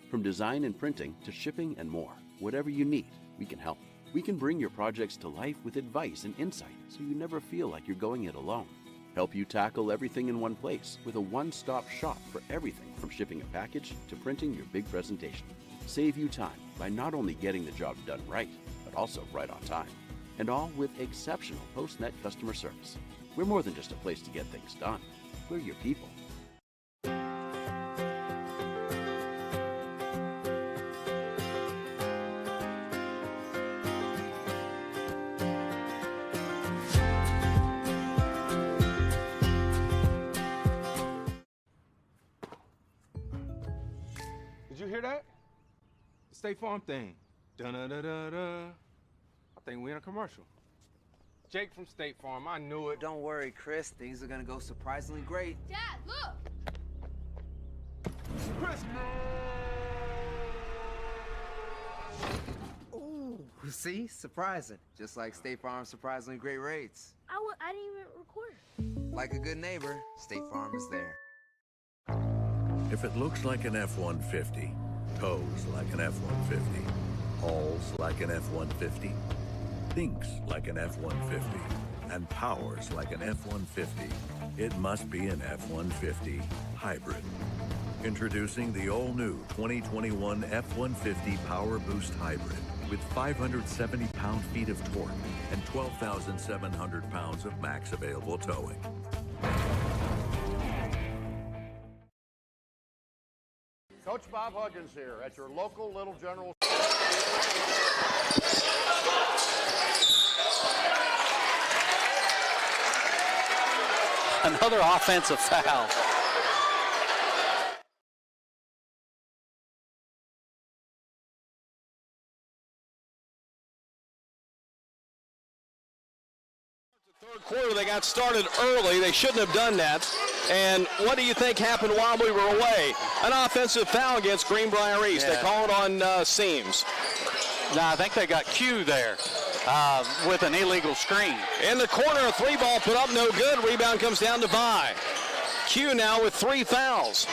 From design and printing to shipping and more, whatever you need, we can help. We can bring your projects to life with advice and insight so you never feel like you're going it alone. Help you tackle everything in one place with a one-stop shop for everything from shipping a package to printing your big presentation. Save you time by not only getting the job done right, but but also right on time. And all with exceptional PostNet customer service. We're more than just a place to get things done. We're your people. Did you hear that? The State Farm thing. Dun-da-da-da-da. I think we're in a commercial. Jake from State Farm, I knew it. Don't worry, Chris. Things are gonna go surprisingly great. Dad, look! Chris! Ooh, see? Surprising. Just like State Farm's surprisingly great rates. I didn't even record. Like a good neighbor, State Farm is there. If it looks like an F-150, tows like an F-150, hauls like an F-150, thinks like an F-150, and powers like an F-150, it must be an F-150 hybrid. Introducing the all-new 2021 F-150 Power Boost Hybrid with 570 pound-feet of torque and 12,700 pounds of max available towing. Coach Bob Huggins here at your local Little General. Another offensive foul. Third quarter, they got started early. They shouldn't have done that. And what do you think happened while we were away? An offensive foul against Greenbrier East. Yeah. They call it on Seams. No, I think they got Q there with an illegal screen. In the corner, a three ball put up, no good. Rebound comes down to Vi. Q now with 3 fouls.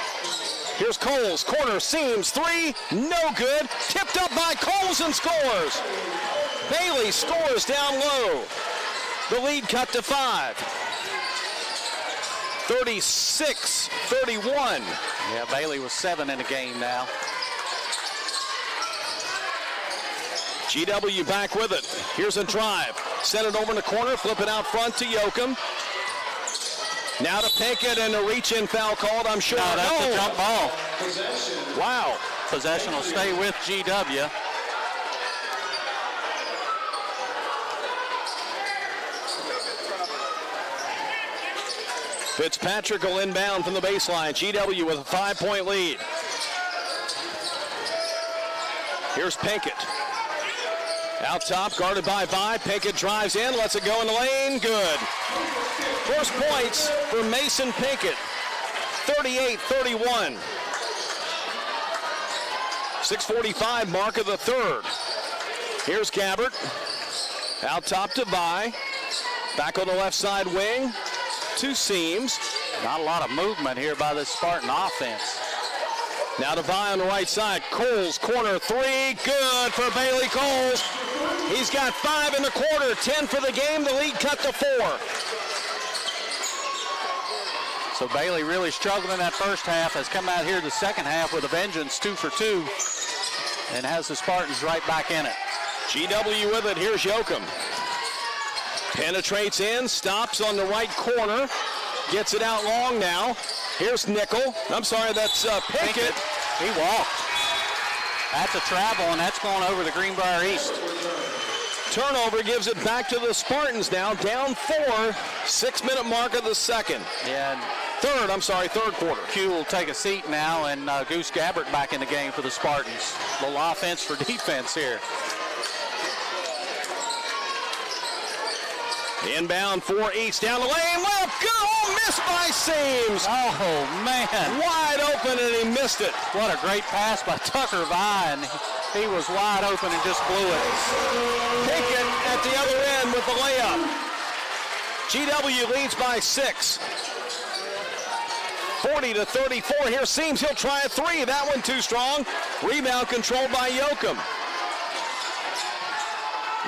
Here's Coles, corner, Seams, 3, no good. Tipped up by Coles and scores. Bailey scores down low. The lead cut to 5. 36-31. Yeah, Bailey was 7 in the game now. GW back with it. Here's a drive. Send it over in the corner, flip it out front to Yoakum. Now to Pinkett, and a reach-in foul called, I'm sure. No, that's a jump ball. Wow. Possession will stay with GW. Fitzpatrick will inbound from the baseline. GW with a 5-point lead. Here's Pinkett. Out top, guarded by Vi. Pinkett drives in, lets it go in the lane. Good. First points for Mason Pinkett. 38-31. 6:45 mark of the third. Here's Gabbert. Out top to Vi. Back on the left side wing. 2 Seams. Not a lot of movement here by the Spartan offense. Now to Vi on the right side. Coles, corner 3. Good for Bailey Coles. He's got 5 in the quarter, 10 for the game. The lead cut to 4. So Bailey really struggled in that first half, has come out here the second half with a vengeance, 2 for 2, and has the Spartans right back in it. GW with it. Here's Yoakum. Penetrates in, stops on the right corner, gets it out long now. Here's Nickel. I'm sorry, that's Pinkett. He walked. That's a travel, and that's going over the Greenbrier East. Turnover gives it back to the Spartans now, down 4, 6-minute mark of the second. Yeah. Third quarter. Q will take a seat now, and Goose Gabbert back in the game for the Spartans. A little offense for defense here. Inbound for East, down the lane, left, good, oh, missed by Seams. Oh, man. Wide open, and he missed it. What a great pass by Tucker Vine. He was wide open and just blew it. Pinkett at the other end with the layup. GW leads by 6. 40-34. Here Seams, he'll try a 3. That one too strong. Rebound controlled by Yoakum.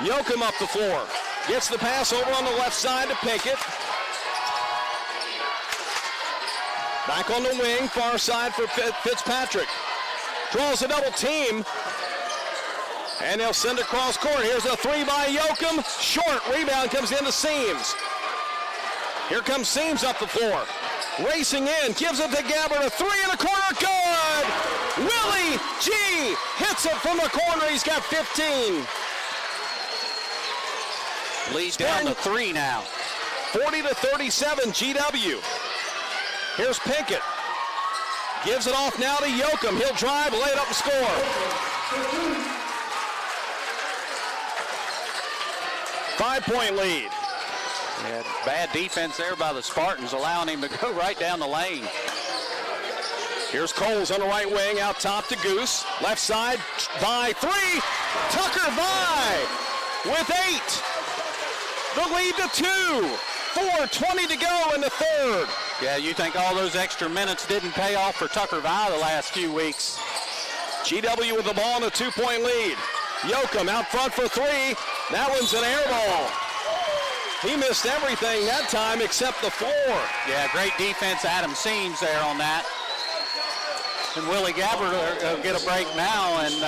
Yoakum up the floor. Gets the pass over on the left side to Pinkett. Back on the wing, far side for Fitzpatrick. Draws a double team. And they'll send across court. Here's a three by Yoakum. Short. Rebound comes into Seams. Here comes Seams up the floor. Racing in. Gives it to Gabbard. A three in the corner. Good. Willie G hits it from the corner. He's got 15. Lead down to 3 now. 40-37 GW. Here's Pinkett. Gives it off now to Yoakum. He'll drive, lay it up and score. 5-point lead. Yeah, bad defense there by the Spartans, allowing him to go right down the lane. Here's Coles on the right wing, out top to Goose. Left side, by 3. Tucker by with 8. The lead to 2. 4:20 to go in the third. Yeah, you think all those extra minutes didn't pay off for Tucker Vi the last few weeks. GW with the ball in a 2-point lead. Yoakum out front for 3. That one's an air ball. He missed everything that time except the floor. Yeah, great defense. Adam Seams there on that. And Willie Gabbard will get a break now. And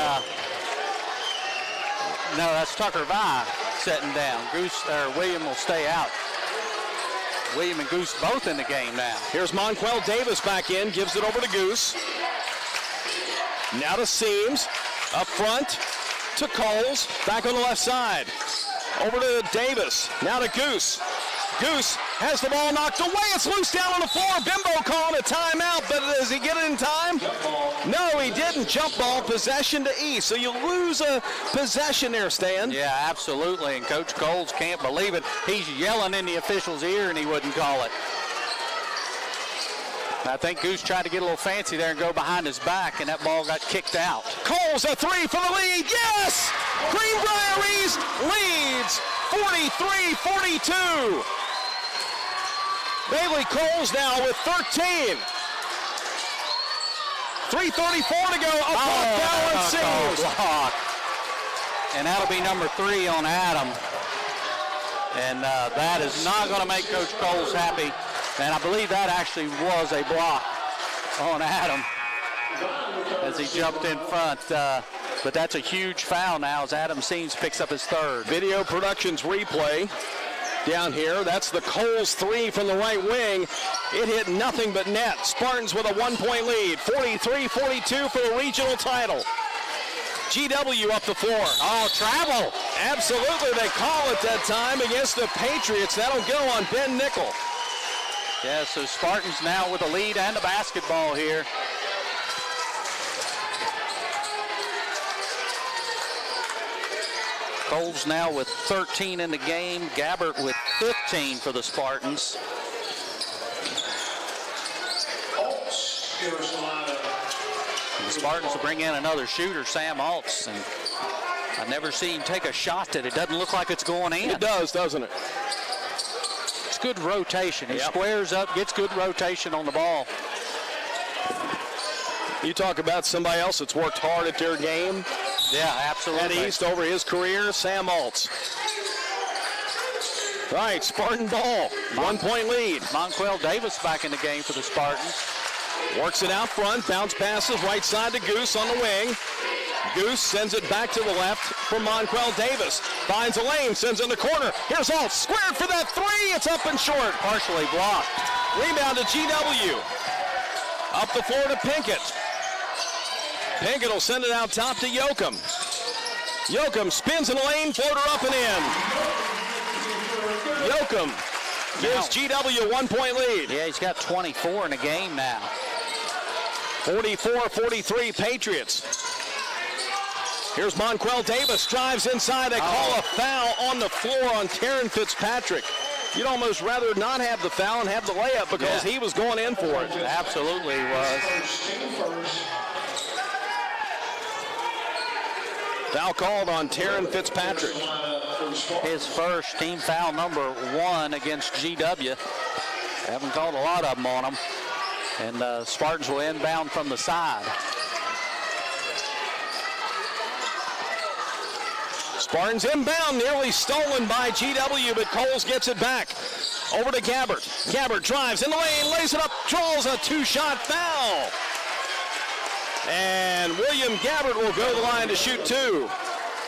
no, that's Tucker Vi setting down. William will stay out. William and Goose both in the game now. Here's Monquel Davis back in, gives it over to Goose. Now to Seams, up front to Coles, back on the left side. Over to Davis, now to Goose. Goose has the ball knocked away. It's loose down on the floor. Bimbo calling a timeout, but does he get it in time? No, he didn't. Jump ball, possession to East. So you lose a possession there, Stan. Yeah, absolutely. And Coach Coles can't believe it. He's yelling in the official's ear, and he wouldn't call it. I think Goose tried to get a little fancy there and go behind his back, and that ball got kicked out. Coles a 3 for the lead. Yes! Greenbrier East leads 43-42. Bailey Coles now with 13. 3:34 to go. A foul and Seams. And that'll be number 3 on Adam. And that is not going to make Coach Coles happy. And I believe that actually was a block on Adam as he jumped in front. But that's a huge foul now as Adam Seams picks up his 3rd. Video Productions replay down here. That's the Coles 3 from the right wing. It hit nothing but net. Spartans with a 1-point lead. 43-42 for the regional title. GW up the floor. Oh, travel. Absolutely, they call it that time against the Patriots. That'll go on Ben Nickel. Yeah, so Spartans now with a lead and a basketball here. Coles now with 13 in the game. Gabbert with 15 for the Spartans. And the Spartans will bring in another shooter, Sam Altz. And I've never seen him take a shot that it doesn't look like it's going in. It does, doesn't it? It's good rotation. He squares up, gets good rotation on the ball. You talk about somebody else that's worked hard at their game. Yeah, absolutely. At East over his career, Sam Altz. Right, Spartan ball, 1-point lead. Monquel Davis back in the game for the Spartans. Works it out front, bounce passes right side to Goose on the wing. Goose sends it back to the left for Monquel Davis. Finds a lane, sends it in the corner. Here's Altz, squared for that 3. It's up and short. Partially blocked. Rebound to GW. Up the floor to Pinkett. Pinkett will send it out top to Yoakum. Yoakum spins in the lane, floater up and in. Yoakum gives GW a 1-point lead. Yeah, he's got 24 in the game now. 44-43 Patriots. Here's Monquel Davis, drives inside. They call a foul on the floor on Taryn Fitzpatrick. You'd almost rather not have the foul and have the layup because he was going in for it. Absolutely he was. Foul called on Taryn Fitzpatrick. His first team foul number 1 against GW. Haven't called a lot of them on him. And Spartans will inbound from the side. Spartans inbound, nearly stolen by GW, but Coles gets it back. Over to Gabbert. Gabbert drives in the lane, lays it up, draws a 2-shot foul. And William Gabbert will go to the line to shoot 2.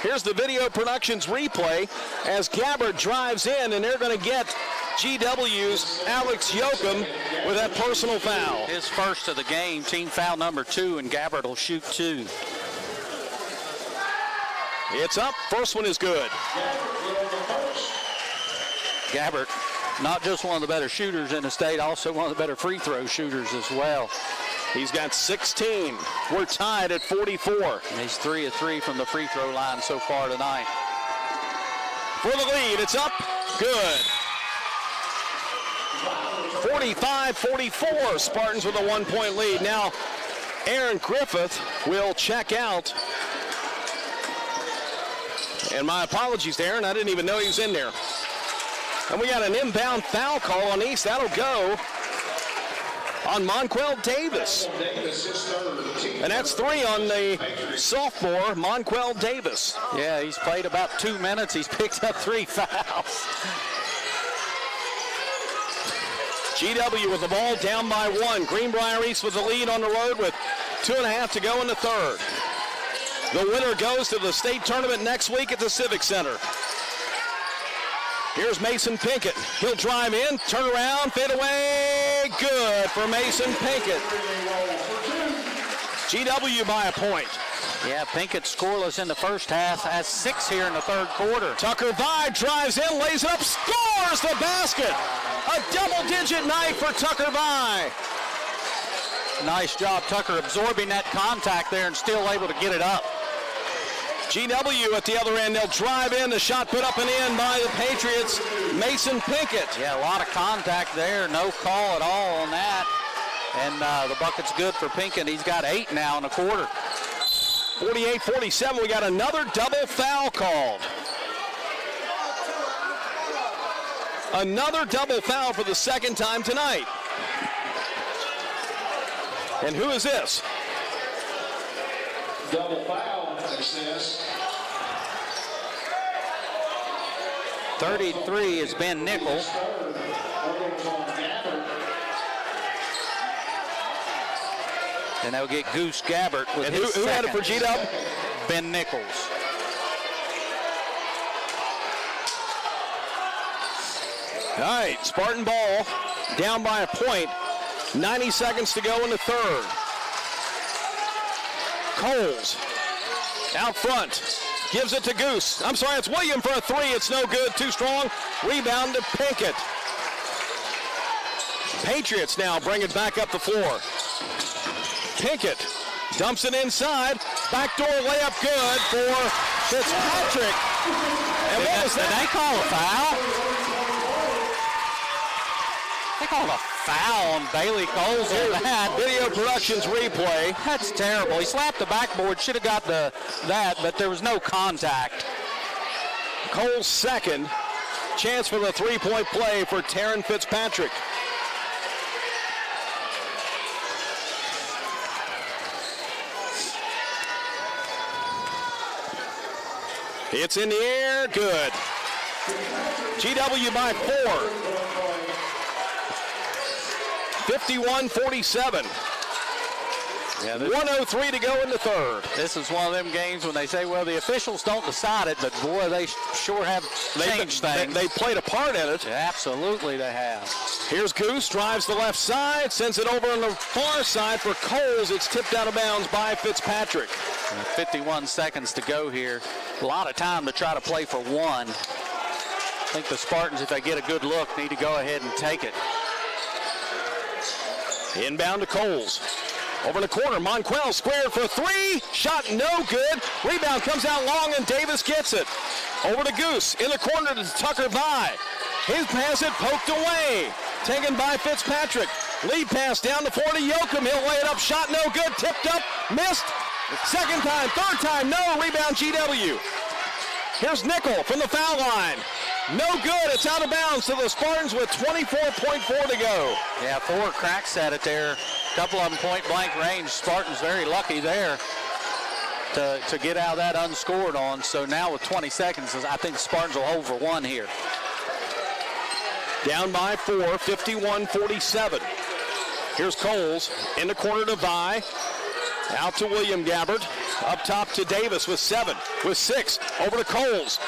Here's the video productions replay as Gabbard drives in, and they're going to get GW's Alex Yoakum with that personal foul. His first of the game, team foul number 2, and Gabbard will shoot 2. It's up. First one is good. Gabbard, not just one of the better shooters in the state, also one of the better free throw shooters as well. He's got 16. We're tied at 44. And he's 3 of 3 from the free throw line so far tonight. For the lead, it's up. Good. 45-44. Spartans with a 1-point lead. Now, Aaron Griffith will check out. And my apologies to Aaron. I didn't even know he was in there. And we got an inbound foul call on East. That'll go on Monquel Davis. And that's 3 on the sophomore, Monquel Davis. Yeah, he's played about 2 minutes. He's picked up 3 fouls. GW with the ball down by 1. Greenbrier East with the lead on the road with 2.5 to go in the third. The winner goes to the state tournament next week at the Civic Center. Here's Mason Pinkett. He'll drive in, turn around, fade away. Good for Mason Pinkett. GW by a point. Yeah, Pinkett scoreless in the first half, has 6 here in the third quarter. Tucker Vi drives in, lays it up, scores the basket. A double-digit night for Tucker Vi. Nice job, Tucker, absorbing that contact there and still able to get it up. GW at the other end, they'll drive in, the shot put up and in by the Patriots, Mason Pinkett. Yeah, a lot of contact there, no call at all on that. And the bucket's good for Pinkett. He's got 8 now in the quarter. 48-47, we got another double foul called. Another double foul for the second time tonight. And who is this? Double foul, it says. 33 is Ben Nickel. And they'll get Goose Gabbert with his who had it for G-Dub? Ben Nichols. All right, Spartan ball down by a point. 90 seconds to go in the third. Coles out front. Gives it to Goose. I'm sorry, it's William for a 3. It's no good. Too strong. Rebound to Pinkett. Patriots now bring it back up the floor. Pinkett dumps it inside. Backdoor layup good for Fitzpatrick. And what was that? Did they call a foul? They called a foul on Bailey Coles on that. Video productions replay. That's terrible. He slapped the backboard. Should have got that, but there was no contact. Coles second. Chance for the three-point play for Taryn Fitzpatrick. It's in the air, good. GW by 4. 51-47. Yeah, 1:03 to go in the third. This is one of them games when they say, well, the officials don't decide it, but boy, they sure have changed things. They played a part in it. Yeah, absolutely they have. Here's Goose, drives the left side, sends it over on the far side for Coles. It's tipped out of bounds by Fitzpatrick. 51 seconds to go here. A lot of time to try to play for one. I think the Spartans, if they get a good look, need to go ahead and take it. Inbound to Coles. Over in the corner, Monquel squared for 3. Shot no good. Rebound comes out long and Davis gets it. Over to Goose. In the corner to Tucker Vi. His pass it poked away. Taken by Fitzpatrick. Lead pass down the floor to Yoakum. He'll lay it up. Shot no good. Tipped up. Missed. Second time. Third time. No. Rebound GW. Here's Nickel from the foul line. No good. It's out of bounds to the Spartans with 24.4 to go. Yeah, 4 cracks at it there. A couple of them point-blank range. Spartans very lucky there to get out of that unscored on. So now with 20 seconds, I think the Spartans will hold for 1 here. Down by 4, 51-47. Here's Coles in the corner to Vi. Out to William Gabbert. Up top to Davis with 7, with 6, over to Coles.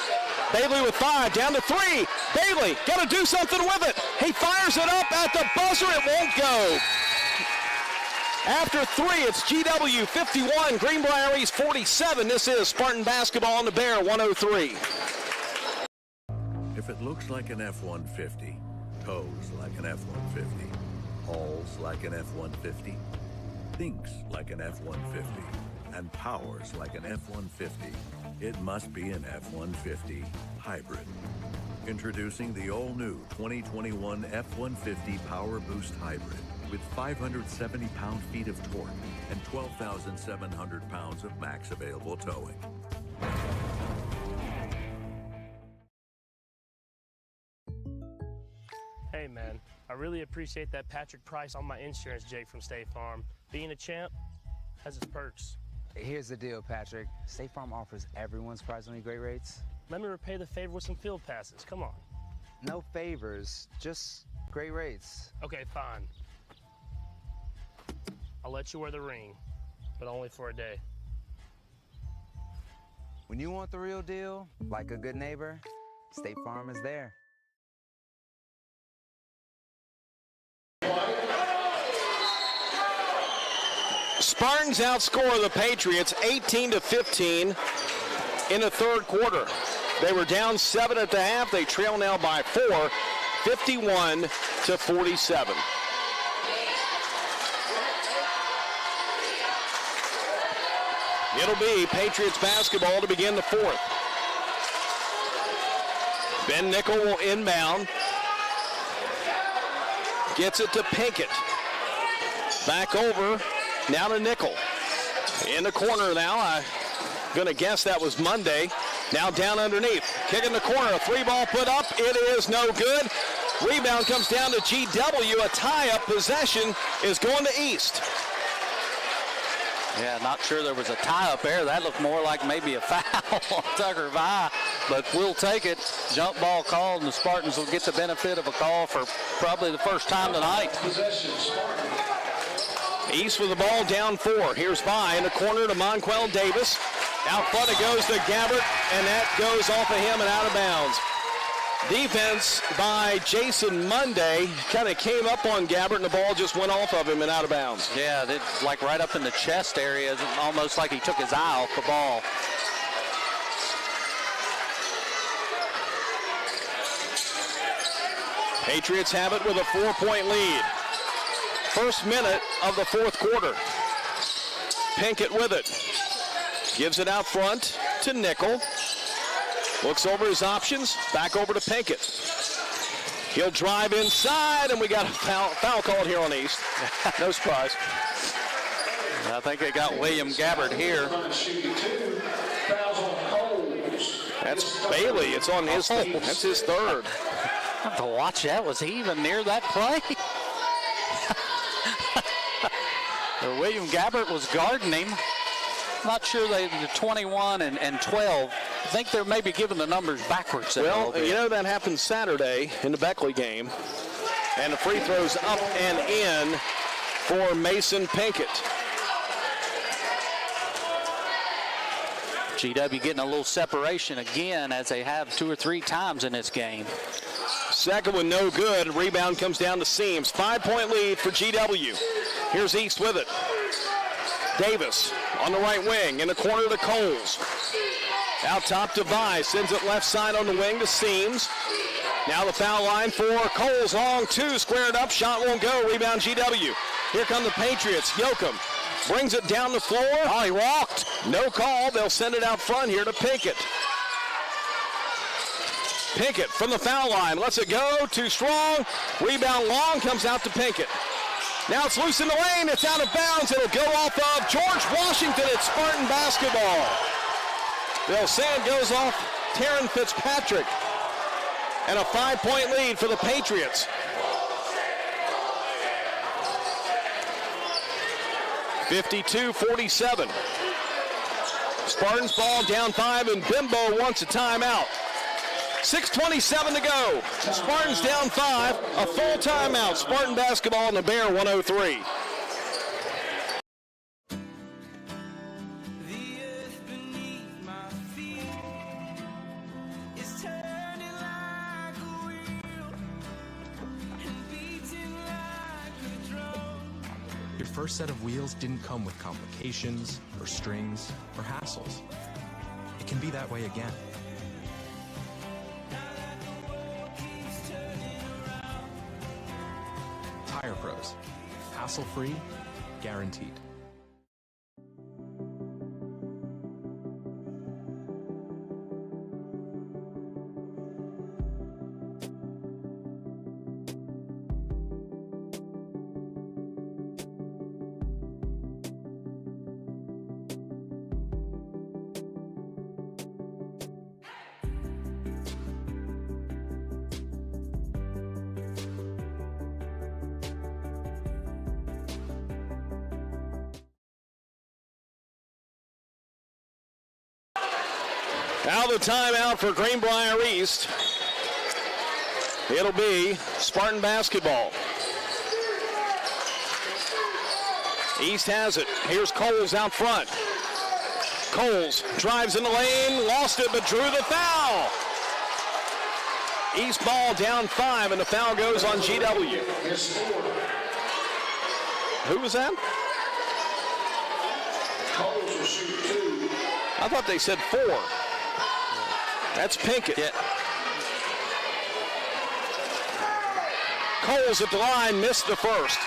Bailey with 5, down to 3. Bailey, got to do something with it. He fires it up at the buzzer. It won't go. After 3, it's GW 51, Greenbrier East 47. This is Spartan basketball on the Bear 103. If it looks like an F-150, tows like an F-150, hauls like an F-150, thinks like an F-150, and powers like an F-150, it must be an F-150 hybrid. Introducing the all-new 2021 F-150 Power Boost Hybrid with 570 pound-feet of torque and 12,700 pounds of max available towing. Hey man, I really appreciate that Patrick price on my insurance, Jake from State Farm. Being a champ has its perks. Here's the deal, Patrick. State Farm offers everyone surprisingly great rates. Let me repay the favor with some field passes, come on. No favors, just great rates. Okay, fine. I'll let you wear the ring, but only for a day. When you want the real deal, like a good neighbor, State Farm is there. Spartans outscore the Patriots 18-15 in the third quarter. They were down 7 at the half. They trail now by 4, 51-47. It'll be Patriots basketball to begin the fourth. Ben Nickel will inbound. Gets it to Pinkett. Back over. Now to Nickel. In the corner now. I'm going to guess that was Monday. Now down underneath. Kick in the corner. A 3-ball put up. It is no good. Rebound comes down to GW. A tie-up possession is going to East. Yeah, not sure there was a tie-up there. That looked more like maybe a foul on Tucker Vi, but we'll take it. Jump ball called, and the Spartans will get the benefit of a call for probably the first time tonight. East with the ball down 4. Here's Vi in the corner to Monquel Davis. Out front it goes to Gabbert, and that goes off of him and out of bounds. Defense by Jason Monday kind of came up on Gabbert, and the ball just went off of him and out of bounds. Yeah, like right up in the chest area, almost like he took his eye off the ball. Patriots have it with a 4-point lead. First minute of the fourth quarter. Pinkett with it. Gives it out front to Nickel. Looks over his options. Back over to Pinkett. He'll drive inside, and we got a foul called here on East. No surprise. I think they got William Gabbert here. That's Bailey. It's on his. That's his third. I have to watch that. Was he even near that play? William Gabbert was guarding him. Not sure the 21 and 12. I think they're maybe giving the numbers backwards. Well, you know that happened Saturday in the Beckley game. And the free throws up and in for Mason Pinkett. GW getting a little separation again, as they have 2 or 3 times in this game. Second one no good. Rebound comes down to Seams. 5-point lead for GW. Here's East with it. Davis on the right wing in the corner to Coles. Out top to Vi. Sends it left side on the wing to Seams. Now the foul line for Coles. Long 2. Squared up. Shot won't go. Rebound GW. Here come the Patriots. Yoakum brings it down the floor. Oh, he walked. No call. They'll send it out front here to Pinkett. Pinkett from the foul line. Lets it go. Too strong. Rebound long. Comes out to Pinkett. Now it's loose in the lane. It's out of bounds. It'll go off of George Washington. It's Spartan basketball. They'll say it goes off Taryn Fitzpatrick. And a 5-point lead for the Patriots. (52-47). Spartans ball down 5, and Bimbo wants a timeout. 6:27 to go. Spartans down 5, a full timeout. Spartan basketball on the Bear 103. Your first set of wheels didn't come with complications, or strings, or hassles. It can be that way again. Tire Pros. Hassle-free, guaranteed. Now the timeout for Greenbrier East. It'll be Spartan basketball. East has it. Here's Coles out front. Coles drives in the lane, lost it, but drew the foul. East ball down 5, and the foul goes on GW. Who was that? Coles will shoot 2. I thought they said 4. That's Pinkett. Yeah. Coles at the line, missed the first.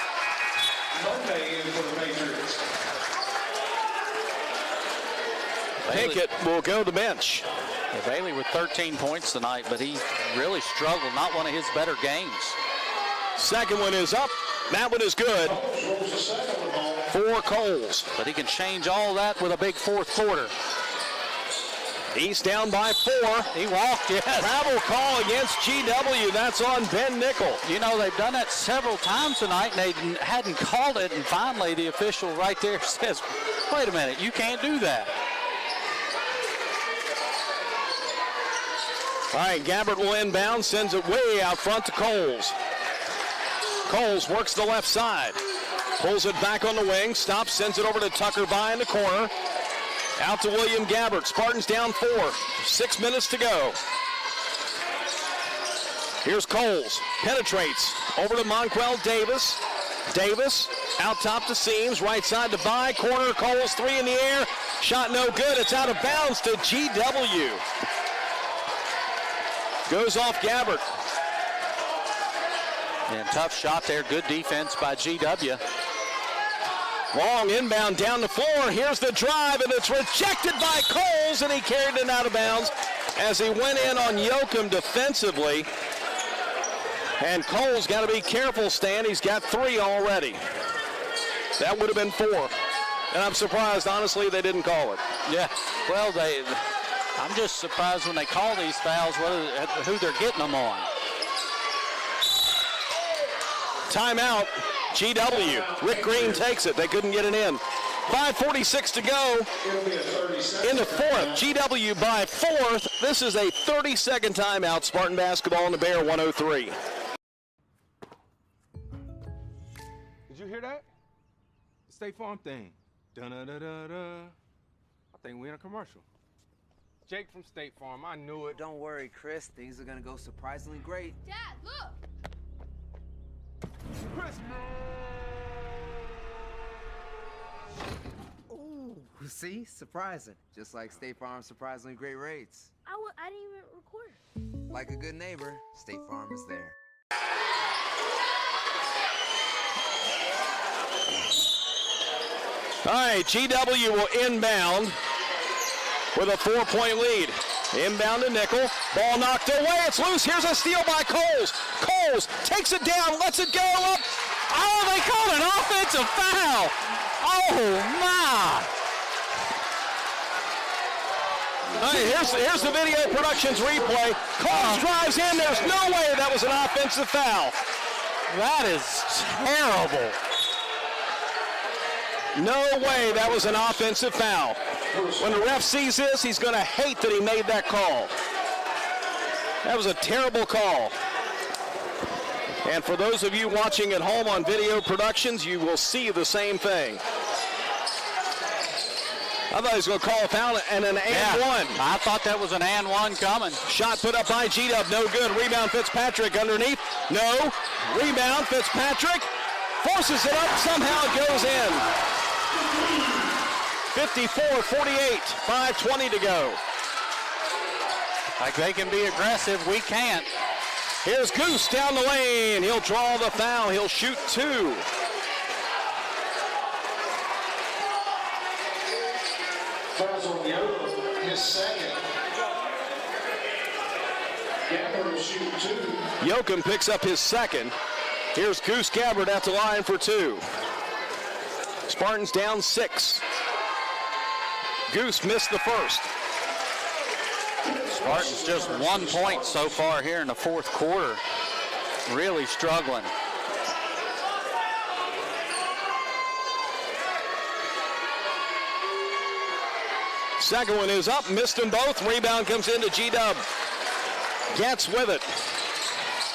Monday in for the Patriots. Pinkett will go to the bench. Yeah, Bailey with 13 points tonight, but he really struggled. Not one of his better games. Second one is up. That one is good for Coles. But he can change all that with a big fourth quarter. East down by 4. He walked, yes. Travel call against GW. That's on Ben Nickel. You know, they've done that several times tonight, and they hadn't called it, and finally the official right there says, wait a minute, you can't do that. All right, Gabbert will inbound, sends it way out front to Coles. Coles works the left side, pulls it back on the wing, stops, sends it over to Tucker By in the corner. Out to William Gabbert. Spartans down 4. 6 minutes to go. Here's Coles. Penetrates over to Monquel Davis. Davis out top to Seams. Right side to By. Corner. Coles 3 in the air. Shot no good. It's out of bounds to GW. Goes off Gabbert. And tough shot there. Good defense by GW. Long inbound down the floor. Here's the drive, and it's rejected by Coles, and he carried it out of bounds as he went in on Yoakum defensively. And Coles got to be careful, Stan. He's got 3 already. That would have been 4. And I'm surprised, honestly, they didn't call it. Yeah, well, I'm just surprised when they call these fouls, who they're getting them on. Timeout. GW. Rick Green takes it. They couldn't get it in. 5:46 to go in the 4th. GW by 4th. This is a 30-second timeout. Spartan basketball in the Bear 103. Did you hear that? The State Farm thing. Dun-da-da-da-da. I think we're in a commercial. Jake from State Farm, I knew it. Don't worry, Chris. Things are gonna go surprisingly great. Dad, look! Chris! Ooh, see? Surprising. Just like State Farm's surprisingly great rates. I didn't even record. Like a good neighbor, State Farm is there. All right, GW will inbound with a 4-point lead. Inbound to Nickel. Ball knocked away. It's loose. Here's a steal by Coles. Coles takes it down, lets it go up. Oh, they called an offensive foul. Oh, my. All right, here's the video productions replay. Coles drives in. There's no way that was an offensive foul. That is terrible. No way that was an offensive foul. When the ref sees this, he's going to hate that he made that call. That was a terrible call. And for those of you watching at home on video productions, you will see the same thing. I thought he was going to call a foul and an and one. I thought that was an and one coming. Shot put up by G-Dub, no good. Rebound Fitzpatrick underneath, no. Rebound Fitzpatrick. Forces it up, somehow it goes in. 54-48, 5:20 to go. Like they can be aggressive, we can't. Here's Goose down the lane. He'll draw the foul. He'll shoot 2. Fouls on Yoakum, his second. Gabbard will shoot 2. Yoakum picks up his second. Here's Goose Gabbard at the line for 2. Spartans down 6. Goose missed the first. Spartans just 1 point so far here in the fourth quarter. Really struggling. Second one is up, missed them both. Rebound comes into G-Dub. Getz with it.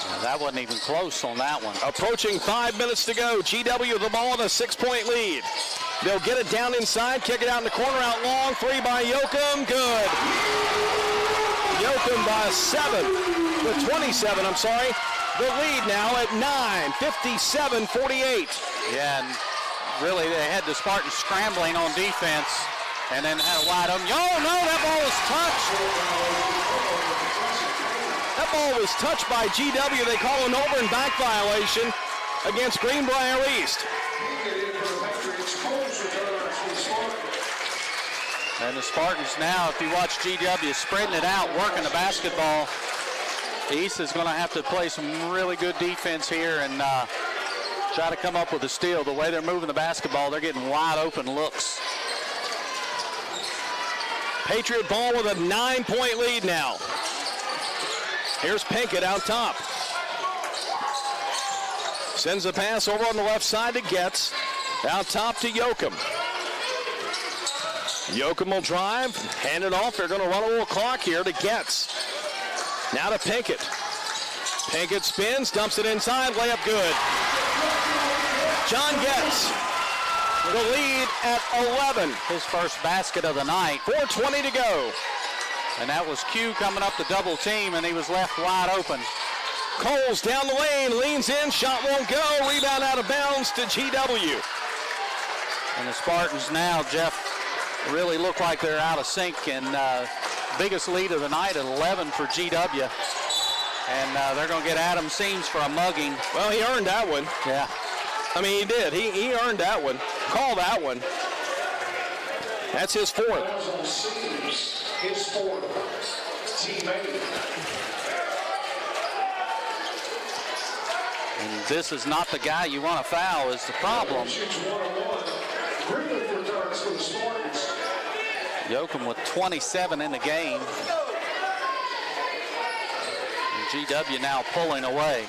Now, that wasn't even close on that one. Approaching 5 minutes to go. GW the ball in a 6-point lead. They'll get it down inside, kick it out in the corner, out long. 3 by Yoakum, good. Yoakum by 7, with 27, I'm sorry. The lead now at 9, 57-48. Yeah, and really they had the Spartans scrambling on defense and then had a wide open. Oh, no, that ball was touched. That ball was touched by GW. They call an over and back violation against Greenbrier East. And the Spartans now, if you watch GW spreading it out, working the basketball, East is going to have to play some really good defense here and try to come up with a steal. The way they're moving the basketball, they're getting wide open looks. Patriot ball with a 9-point lead now. Here's Pinkett out top. Sends a pass over on the left side to Getz. Out top to Yoakum. Yoakum will drive, hand it off. They're going to run a little clock here to Getz. Now to Pinkett. Pinkett spins, dumps it inside, layup good. John Getz, the lead at 11. His first basket of the night. 4:20 to go. And that was Q coming up to double team, and he was left wide open. Coles down the lane, leans in, shot won't go. Rebound out of bounds to GW. And the Spartans now, Jeff, really look like they're out of sync, and biggest lead of the night at 11 for GW. And they're going to get Adam Seams for a mugging. Well, he earned that one. Yeah. I mean, he did. He earned that one. Call that one. That's his fourth. His fourth. Teammate. And this is not the guy you want to foul is the problem. Yoakum with 27 in the game. And GW now pulling away.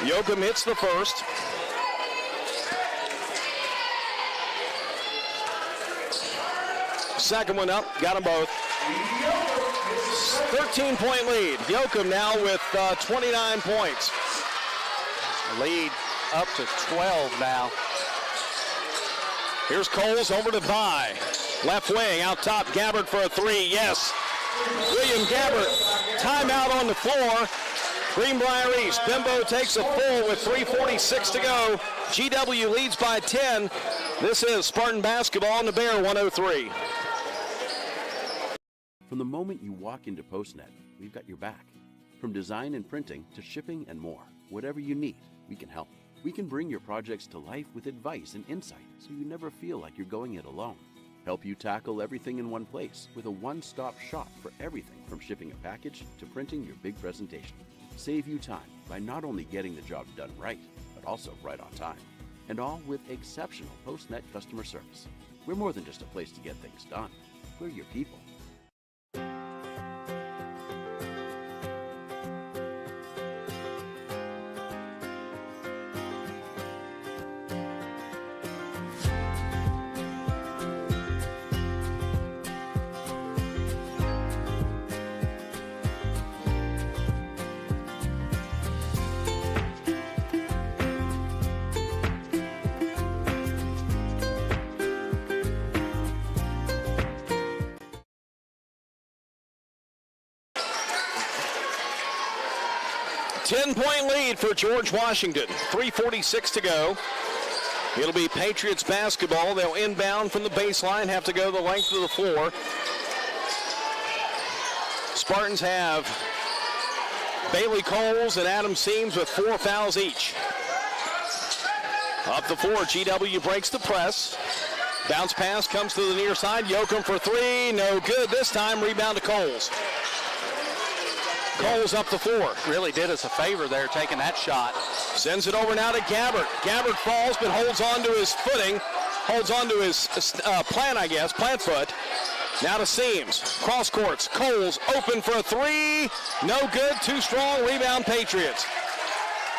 Yoakum hits the first. Second one up, got them both. 13-point lead. Yoakum now with 29 points. Lead up to 12 now. Here's Coles over to Vi. Left wing, out top, Gabbard for a 3, yes. William Gabbard, timeout on the floor. Greenbrier East, Bimbo takes a full with 3:46 to go. GW leads by 10. This is Spartan basketball on the Bear 103. From the moment you walk into PostNet, we've got your back. From design and printing to shipping and more, whatever you need, we can help. We can bring your projects to life with advice and insight so you never feel like you're going it alone. Help you tackle everything in one place with a one-stop shop for everything from shipping a package to printing your big presentation. Save you time by not only getting the job done right, but also right on time. And all with exceptional PostNet customer service. We're more than just a place to get things done. We're your people. 10-point lead for George Washington. 3:46 to go. It'll be Patriots basketball. They'll inbound from the baseline, have to go the length of the floor. Spartans have Bailey Coles and Adam Seams with 4 fouls each. Up the floor, GW breaks the press. Bounce pass comes to the near side. Yoakum for 3, no good this time. Rebound to Coles. Coles up the floor. Really did us a favor there taking that shot. Sends it over now to Gabbert. Gabbert falls but holds on to his footing. Holds on to his plant foot. Now to Seams. Cross courts. Coles open for a 3. No good. Too strong. Rebound Patriots.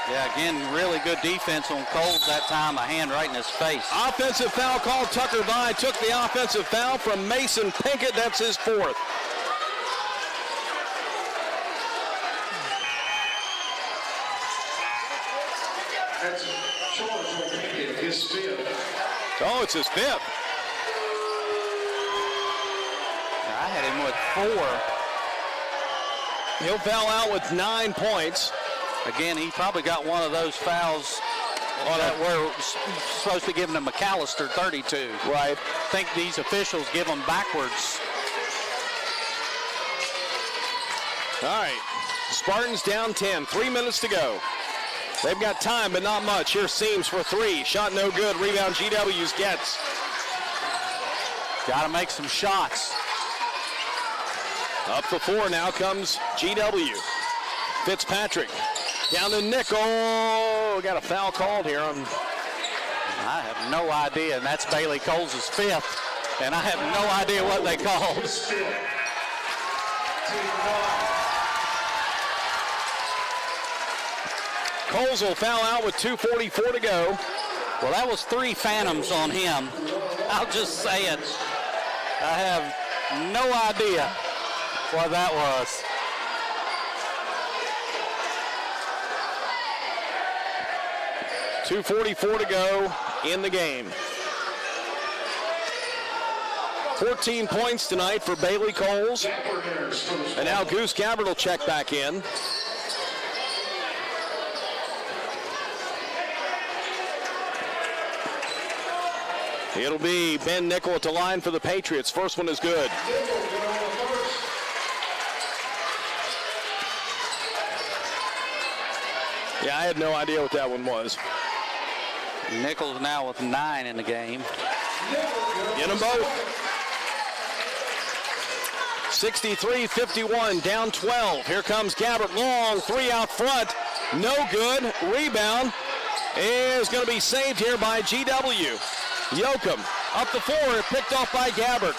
Yeah, again, really good defense on Coles that time. A hand right in his face. Offensive foul called. Tucker Vine took the offensive foul from Mason Pinkett. That's his 4th. That's George Pinkett, his 5th. Oh, it's his 5th. I had him with 4. He'll foul out with 9 points. Again, he probably got one of those fouls that we're supposed to be giving to McAllister, 32. Right. I think these officials give them backwards. All right. Spartans down 10. 3 minutes to go. They've got time, but not much. Here's Seams for 3. Shot no good. Rebound GW's gets. Got to make some shots. Up the floor now comes GW. Fitzpatrick down to Nickel. Got a foul called here. I have no idea, and that's Bailey Coles' 5th, and I have no idea what they called. Coles will foul out with 2:44 to go. Well, that was 3 phantoms on him. I'll just say it. I have no idea what that was. .244 to go in the game. 14 points tonight for Bailey Coles. And now Goose Gabbert will check back in. It'll be Ben Nickel at the line for the Patriots. First one is good. Yeah, I had no idea what that one was. Nichols now with 9 in the game. Get them both. 63-51, down 12. Here comes Gabbert, long 3 out front. No good. Rebound is going to be saved here by GW. Yoakum up the floor, picked off by Gabbert.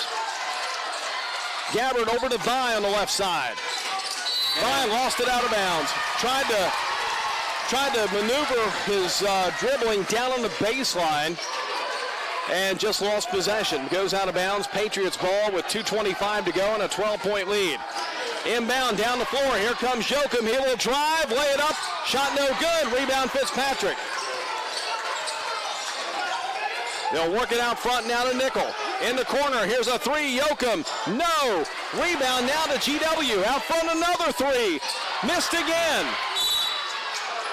Gabbert over to Vi on the left side. Vi lost it out of bounds. Tried to maneuver his dribbling down on the baseline and just lost possession. Goes out of bounds. Patriots ball with 2:25 to go and a 12-point lead. Inbound down the floor. Here comes Yoakum. He will drive, lay it up. Shot no good. Rebound Fitzpatrick. They'll work it out front now to Nickel. In the corner, here's a 3, Yoakum. No. Rebound now to GW. Out front another 3. Missed again.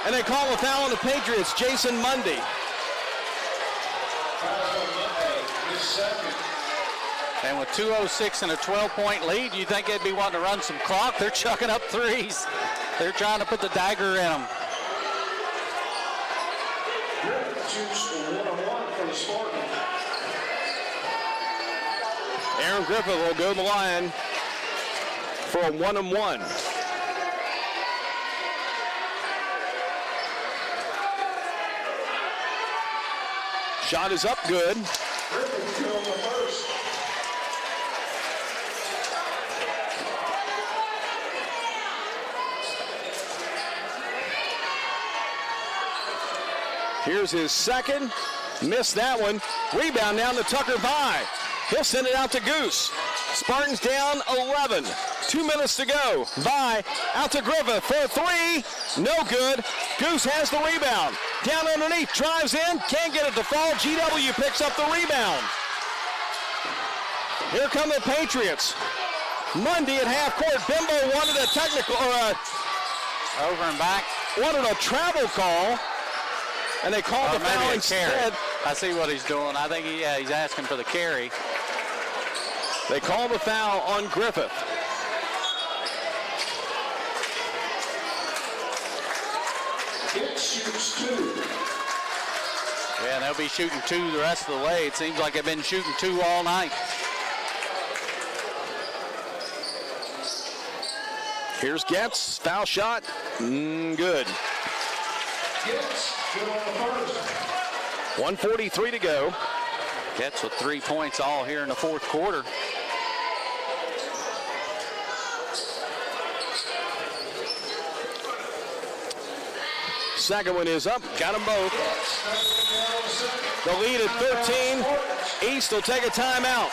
And they call a foul on the Patriots, Jason Mundy. And with 2:06 and a 12-point lead, you think they'd be wanting to run some clock? They're chucking up 3s. They're trying to put the dagger in them. Aaron Griffith will go to the line for a 1-and-1. Shot is up good. Here's his second. Missed that one. Rebound down to Tucker Vi. He'll send it out to Goose. Spartans down 11. 2 minutes to go. Vi out to Griffith for a 3. No good. Goose has the rebound. Down underneath, drives in, can't get it to fall. GW picks up the rebound. Here come the Patriots. Mundy at half court. Bimbo wanted a technical, over and back. wanted a travel call, and they called the foul instead. I see what he's doing. I think he's asking for the carry. They called the foul on Griffith. It shoots 2. Yeah, and they'll be shooting 2 the rest of the way. It seems like they've been shooting 2 all night. Here's Getz, foul shot, good. Getz, good on the first. 1:43 to go. Getz with 3 points all here in the fourth quarter. Second one is up, got them both. The lead at 13. East will take a timeout.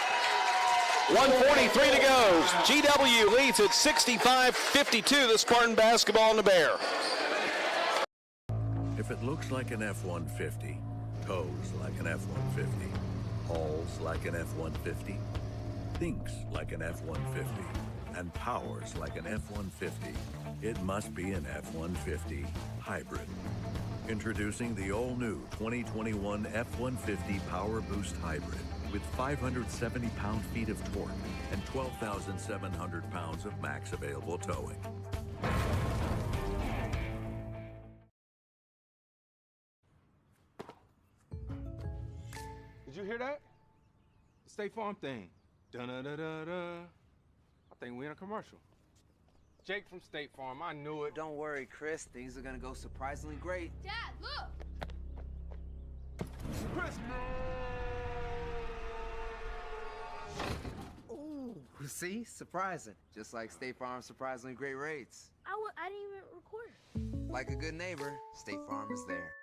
1:43 to go. GW leads at 65-52, the Spartan basketball in the Bear. If it looks like an F-150, tows like an F-150, hauls like an F-150, thinks like an F-150, and powers like an F-150, it must be an F-150 hybrid. Introducing the all-new 2021 F-150 Power Boost Hybrid with 570 pound-feet of torque and 12,700 pounds of max available towing. Did you hear that? The State Farm thing. Dun-da-da-da-da. I think we're in a commercial. Jake from State Farm, I knew it. Don't worry, Chris. Things are gonna go surprisingly great. Dad, look! Chris! Ooh, see? Surprising. Just like State Farm's surprisingly great rates. I didn't even record. Like a good neighbor, State Farm is there.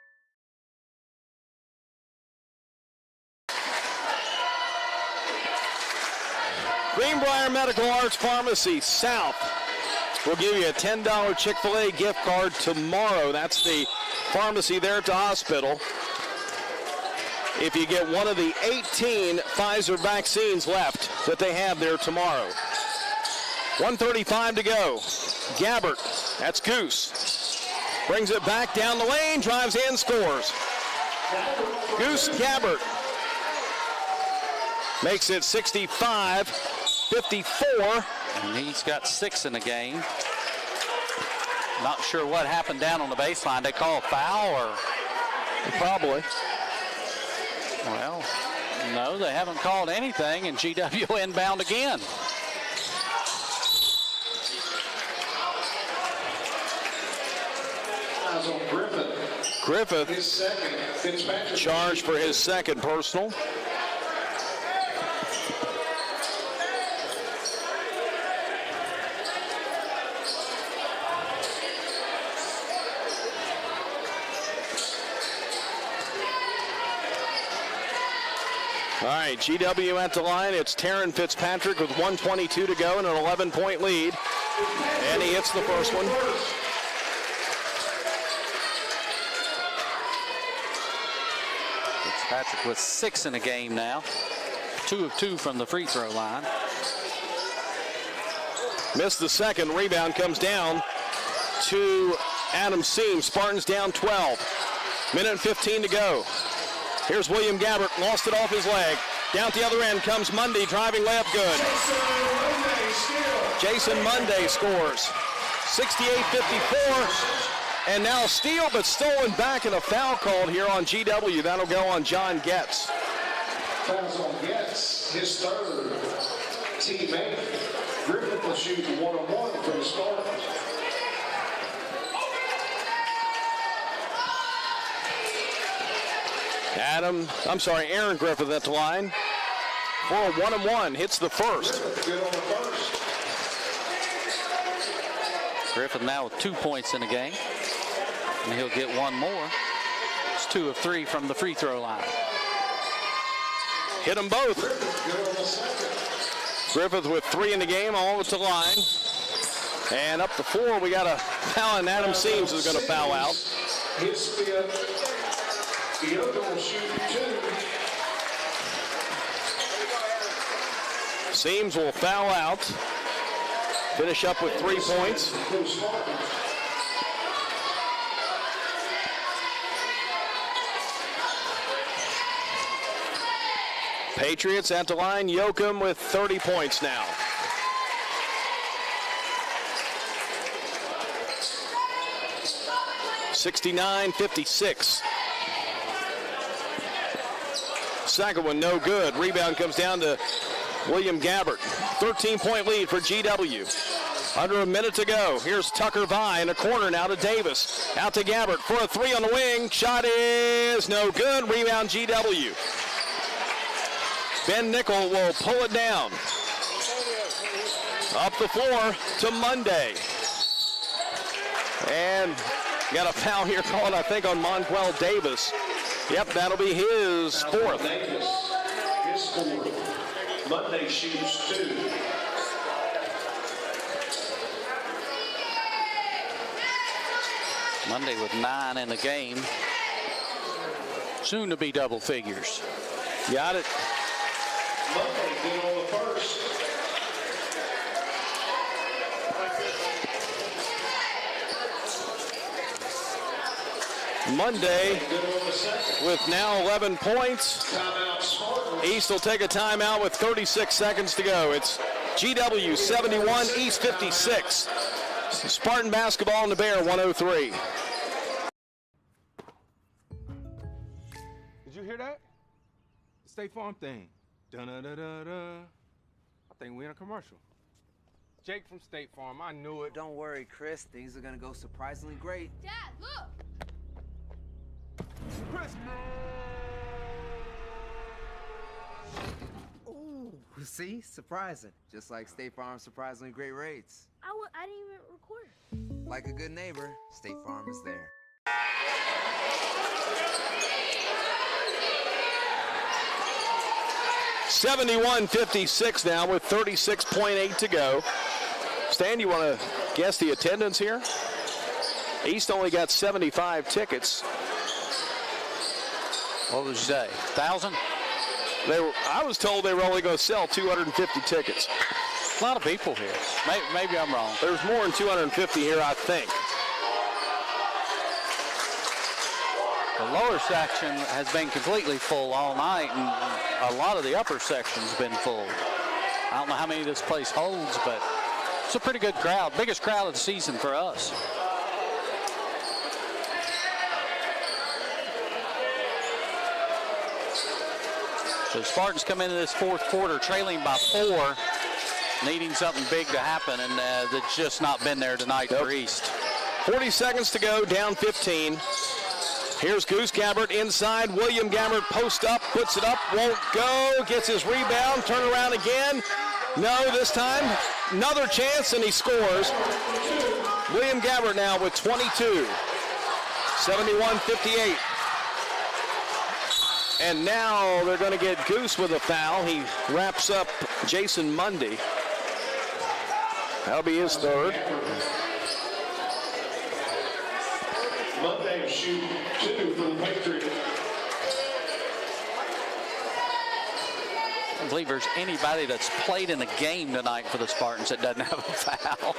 Greenbrier Medical Arts Pharmacy South will give you a $10 Chick-fil-A gift card tomorrow. That's the pharmacy there at the hospital. If you get one of the 18 Pfizer vaccines left that they have there tomorrow. 1:35 to go. Gabbert, that's Goose. Brings it back down the lane, drives in, scores. Goose Gabbert makes it 65-54. And he's got 6 in the game. Not sure what happened down on the baseline. They call a foul or? Probably. Well, no, they haven't called anything, and GW inbound again. Griffith His second. Fitzpatrick charged for his second personal. All right, GW at the line. It's Taryn Fitzpatrick with 1:22 to go and an 11-point lead. And he hits the first one. Fitzpatrick with 6 in the game now. 2 of 2 from the free throw line. Missed the second. Rebound comes down to Adam Seams. Spartans down 12. Minute and 15 to go. Here's William Gabbert, lost it off his leg. Down at the other end comes Mundy, driving layup good. Jason Munday scores. 68-54. And now steal, but stolen back and a foul called here on GW. That'll go on John Getz. Fouls on Getz, his third. Teammate Griffith will shoot 1-on-1 for the Spartans. Aaron Griffith at the line for a 1-on-1, hits the first. Good on the first. Griffith now with 2 points in the game, and he'll get one more. It's 2 of 3 from the free throw line. Hit them both. Good on the second. Griffith with 3 in the game, all at the line. And up to 4, we got a foul, and Adam Seams is going to foul out. His fifth. The other will shoot 2. Seams will foul out. Finish up with 3 points. Patriots at the line. Yoakum with 30 points now. (69-56). Second one, no good. Rebound comes down to William Gabbert. 13-point lead for GW. Under a minute to go. Here's Tucker Vi in a corner now to Davis. Out to Gabbert for a three on the wing. Shot is no good. Rebound GW. Ben Nickel will pull it down. Up the floor to Monday. And got a foul here called, I think, on Monquel Davis. Yep, that'll be his fourth. Davis, his fourth. Monday shoots 2. Monday with 9 in the game. Soon to be double figures. Got it. Monday good on the first. Monday with now 11 points. East will take a timeout with 36 seconds to go. It's GW 71, East 56. Spartan basketball in the Bear 103. Did you hear that? The State Farm thing. Dun-da-da-da-da. I think we're in a commercial. Jake from State Farm, I knew it. Don't worry, Chris. Things are gonna go surprisingly great. Dad, look! Chris! Ooh, see? Surprising. Just like State Farm's surprisingly great rates. I didn't even record. Like a good neighbor, State Farm is there. (71-56) now with 36.8 to go. Stan, you want to guess the attendance here? East only got 75 tickets. What would you say? 1,000? I was told they were only going to sell 250 tickets. A lot of people here. Maybe I'm wrong. There's more than 250 here, I think. The lower section has been completely full all night, and a lot of the upper section's been full. I don't know how many this place holds, but it's a pretty good crowd. Biggest crowd of the season for us. So Spartans come into this fourth quarter trailing by 4, needing something big to happen, and that's just not been there tonight for East. 40 seconds to go, down 15. Here's Goose Gabbert inside. William Gabbert post up, puts it up, won't go, gets his rebound, turn around again. No, this time, another chance, and he scores. William Gabbert now with 22. 71-58. And now they're going to get Goose with a foul. He wraps up Jason Mundy. That'll be his third. Monday shoot 2 for the Patriots. I don't believe there's anybody that's played in the game tonight for the Spartans that doesn't have a foul.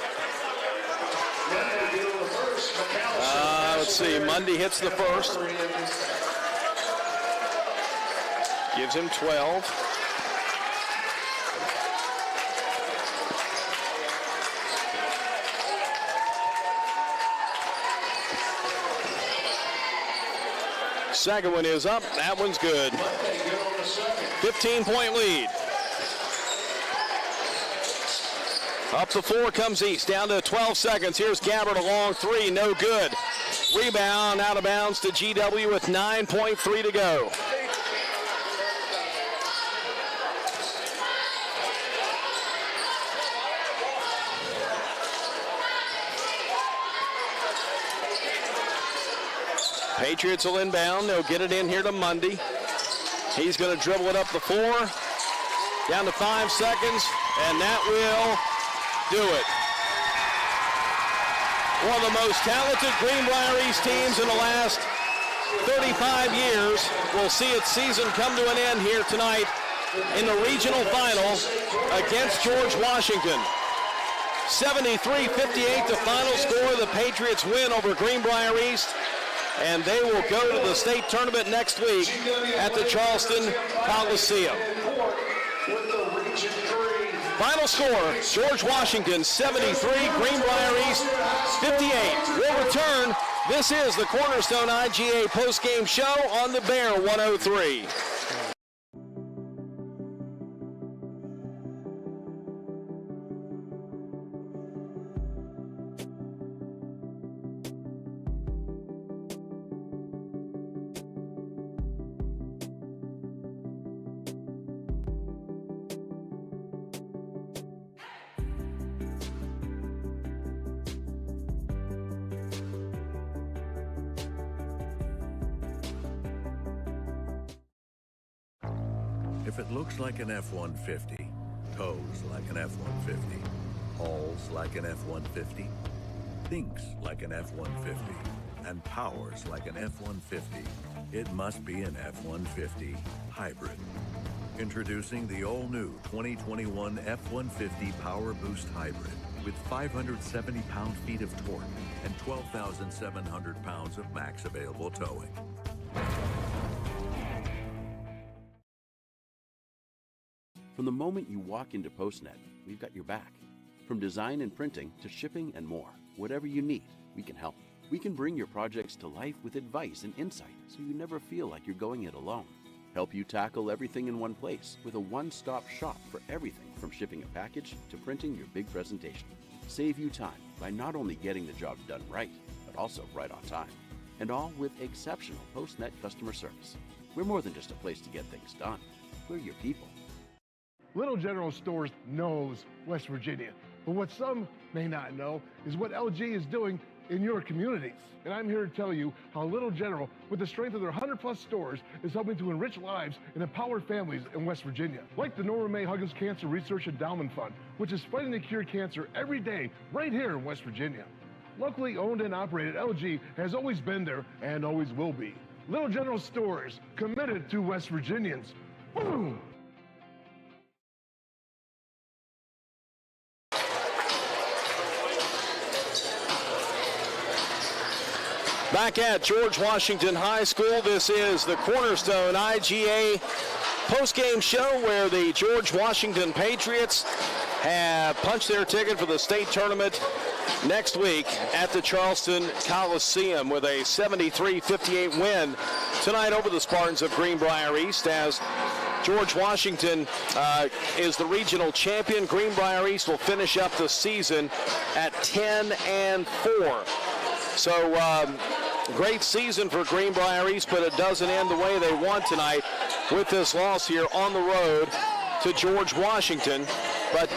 Let's see. Mundy hits the first. Gives him 12. Second one is up. That one's good. 15-point lead. Up the floor comes East. Down to 12 seconds. Here's Gabbert, a long three. No good. Rebound out of bounds to GW with 9.3 to go. Patriots will inbound. They'll get it in here to Mundy. He's going to dribble it up the floor. Down to 5 seconds, and that will do it. One of the most talented Greenbrier East teams in the last 35 years will see its season come to an end here tonight in the regional final against George Washington. 73-58, the final score. The Patriots win over Greenbrier East, and they will go to the state tournament next week at the Charleston Coliseum. with the Region 3. Final score, George Washington 73, Greenbrier East 58. We'll return. This is the Cornerstone IGA postgame show on the Bear 103. If it looks like an F-150, tows like an F-150, hauls like an F-150, thinks like an F-150, and powers like an F-150, it must be an F-150 hybrid. Introducing the all-new 2021 F-150 Power Boost Hybrid with 570 pound-feet of torque and 12,700 pounds of max available towing. From the moment you walk into PostNet, we've got your back. From design and printing to shipping and more, whatever you need, we can help. We can bring your projects to life with advice and insight so you never feel like you're going it alone. Help you tackle everything in one place with a one-stop shop for everything from shipping a package to printing your big presentation. Save you time by not only getting the job done right, but also right on time. And all with exceptional PostNet customer service. We're more than just a place to get things done. We're your people. Little General Stores knows West Virginia, but what some may not know is what LG is doing in your communities. And I'm here to tell you how Little General, with the strength of their 100+ stores, is helping to enrich lives and empower families in West Virginia. Like the Norma May Huggins Cancer Research Endowment Fund, which is fighting to cure cancer every day right here in West Virginia. Locally owned and operated, LG has always been there and always will be. Little General Stores, committed to West Virginians. Boom! Back at George Washington High School, this is the Cornerstone IGA postgame show where the George Washington Patriots have punched their ticket for the state tournament next week at the Charleston Coliseum with a 73-58 win tonight over the Spartans of Greenbrier East, as George Washington is the regional champion. Greenbrier East will finish up the season at 10-4. So great season for Greenbrier East, but it doesn't end the way they want tonight with this loss here on the road to George Washington. But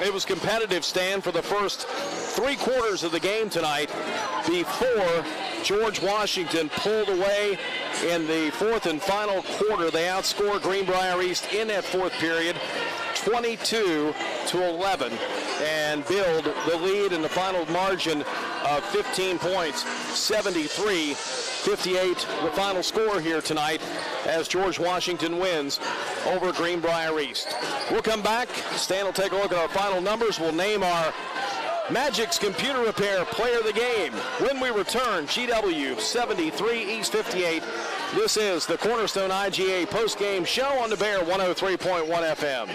it was competitive, Stan, for the first 3 quarters of the game tonight before George Washington pulled away in the 4th and final quarter. They outscored Greenbrier East in that 4th period 22-11 and build the lead in the final margin of 15 points, 73-58, the final score here tonight as George Washington wins over Greenbrier East. We'll come back. Stan will take a look at our final numbers. We'll name our Magic's Computer Repair Player of the Game. When we return, GW 73, East 58. This is the Cornerstone IGA postgame show on the Bear 103.1 FM.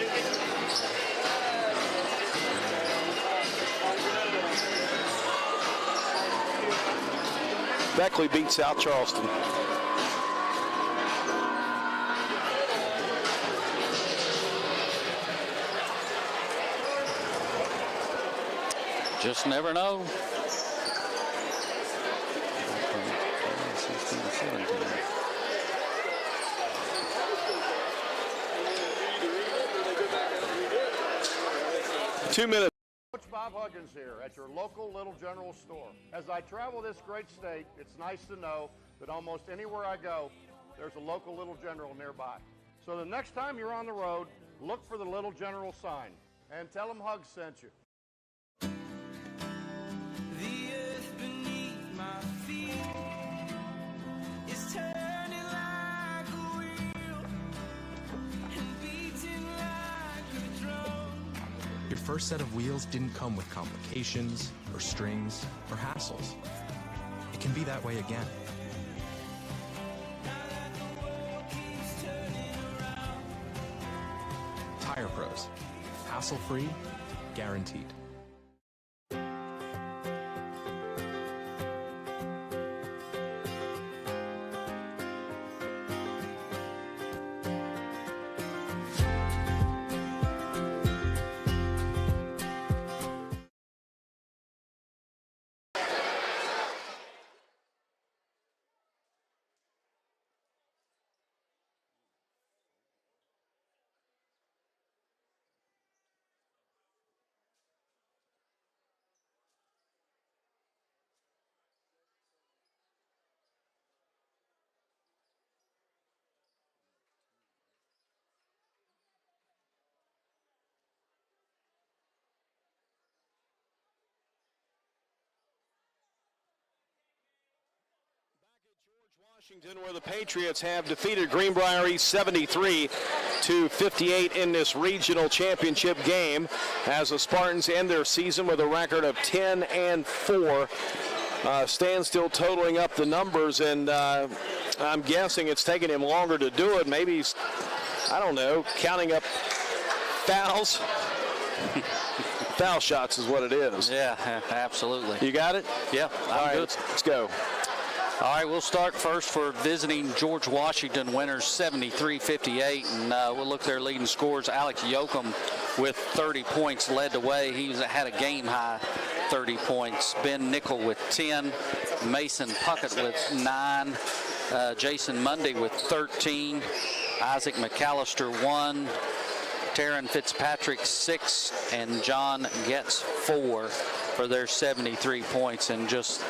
Beckley beats South Charleston. Just never know. Two minutes. Coach Bob Huggins here at your local Little General store. As I travel this great state, it's nice to know that almost anywhere I go, there's a local Little General nearby. So the next time you're on the road, look for the Little General sign and tell them Hugs sent you. The earth beneath my feet is turning like a wheel and beating like a drum. Your first set of wheels didn't come with complications, or strings, or hassles. It can be that way again. Tire Pros. Hassle-free, guaranteed. Washington, where the Patriots have defeated Greenbrier East 73-58 in this regional championship game, as the Spartans end their season with a record of 10-4. Stan still totaling up the numbers, and I'm guessing it's taken him longer to do it. Maybe he's, I don't know, counting up fouls. Foul shots is what it is. Yeah, absolutely. You got it? Yeah, All right, good. let's go. All right, we'll start first for visiting George Washington, winners 73-58, and we'll look at their leading scorers. Alex Yoakum with 30 points led the way. He had a game-high 30 points. Ben Nickel with 10, Mason Puckett with 9, Jason Mundy with 13, Isaac McAllister 1, Taryn Fitzpatrick 6, and John Getz 4 for their 73 points. And just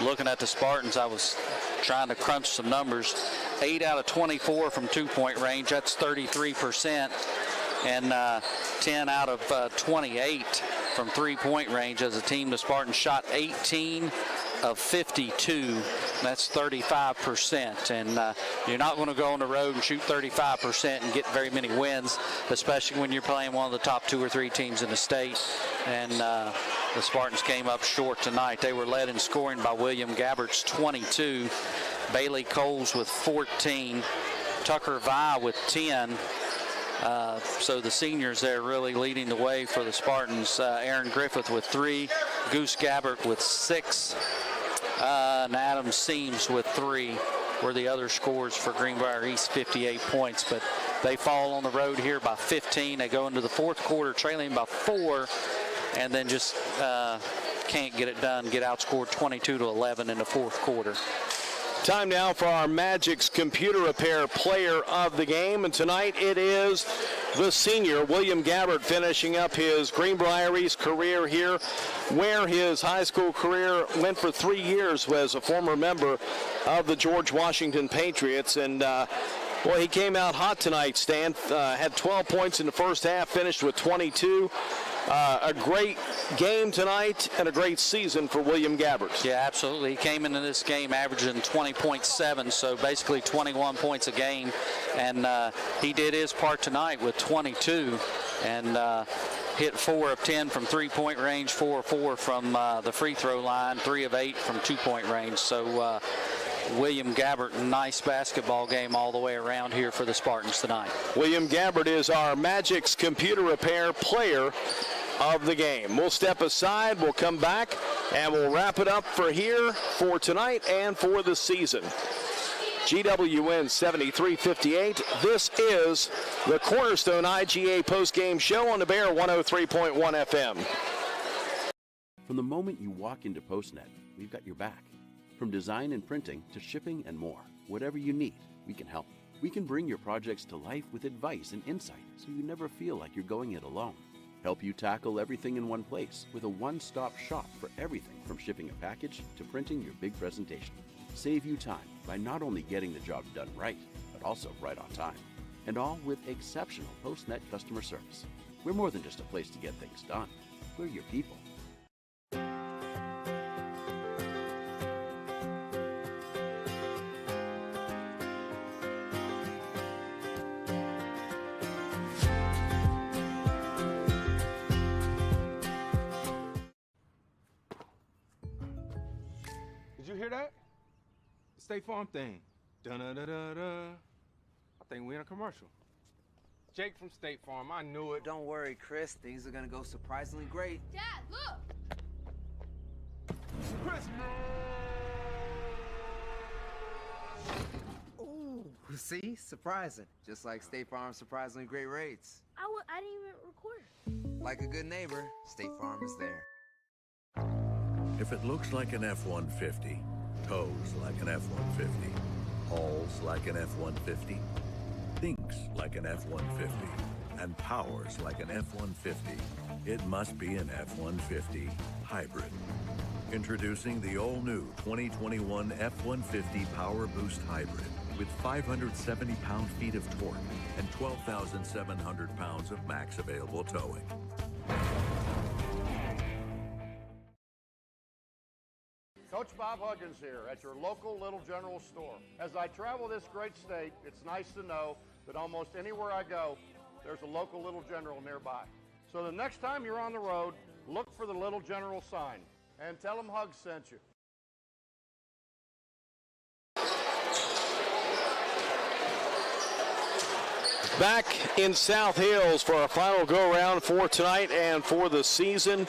looking at the Spartans, I was trying to crunch some numbers. 8 out of 24 from two-point range. That's 33%. And 10 out of 28 from three-point range as a team. The Spartans shot 18 of 52. That's 35%. And you're not going to go on the road and shoot 35% and get very many wins, especially when you're playing one of the top 2 or 3 teams in the state. And the Spartans came up short tonight. They were led in scoring by William Gabbert's 22, Bailey Coles with 14, Tucker Vi with 10. So the seniors there really leading the way for the Spartans. Aaron Griffith with 3, Goose Gabbert with 6, and Adam Seams with 3 were the other scores for Greenbrier East, 58 points. But they fall on the road here by 15. They go into the fourth quarter trailing by 4, and then just can't get it done, get outscored 22-11 in the fourth quarter. Time now for our Magic's Computer Repair Player of the Game, and tonight it is the senior William Gabbert, finishing up his Greenbrier East career here, where his high school career went for 3 years, was a former member of the George Washington Patriots. And well, he came out hot tonight, Stan. Had 12 points in the first half, finished with 22. A great game tonight and a great season for William Gabbert. Yeah, absolutely. He came into this game averaging 20.7, so basically 21 points a game. And he did his part tonight with 22 and hit 4 of 10 from three-point range, 4 of 4 from the free throw line, 3 of 8 from two-point range. So William Gabbert, nice basketball game all the way around here for the Spartans tonight. William Gabbert is our Magic's Computer Repair Player of the Game. We'll step aside, we'll come back, and we'll wrap it up for here for tonight and for the season. GWN 73-58. This is the Cornerstone IGA postgame show on the Bear 103.1 FM. From the moment you walk into PostNet, we've got your back. From design and printing to shipping and more, whatever you need, we can help. We can bring your projects to life with advice and insight so you never feel like you're going it alone. Help you tackle everything in one place with a one-stop shop for everything from shipping a package to printing your big presentation. Save you time by not only getting the job done right, but also right on time. And all with exceptional PostNet customer service. We're more than just a place to get things done. We're your people. Did you hear that? The State Farm thing. Dun-da-da-da-da. I think we're in a commercial. Jake from State Farm, I knew it. Don't worry, Chris. Things are going to go surprisingly great. Dad, look! Chris! Ooh, see? Surprising. Just like State Farm's surprisingly great rates. I didn't even record. Like a good neighbor, State Farm is there. If it looks like an F-150, tows like an F-150, hauls like an F-150, thinks like an F-150, and powers like an F-150, it must be an F-150 hybrid. Introducing the all-new 2021 F-150 Power Boost Hybrid with 570 pound-feet of torque and 12,700 pounds of max available towing. Coach Bob Huggins here at your local Little General store. As I travel this great state, it's nice to know that almost anywhere I go, there's a local Little General nearby. So the next time you're on the road, look for the Little General sign and tell them Hugs sent you. Back in South Hills for our final go-around for tonight and for the season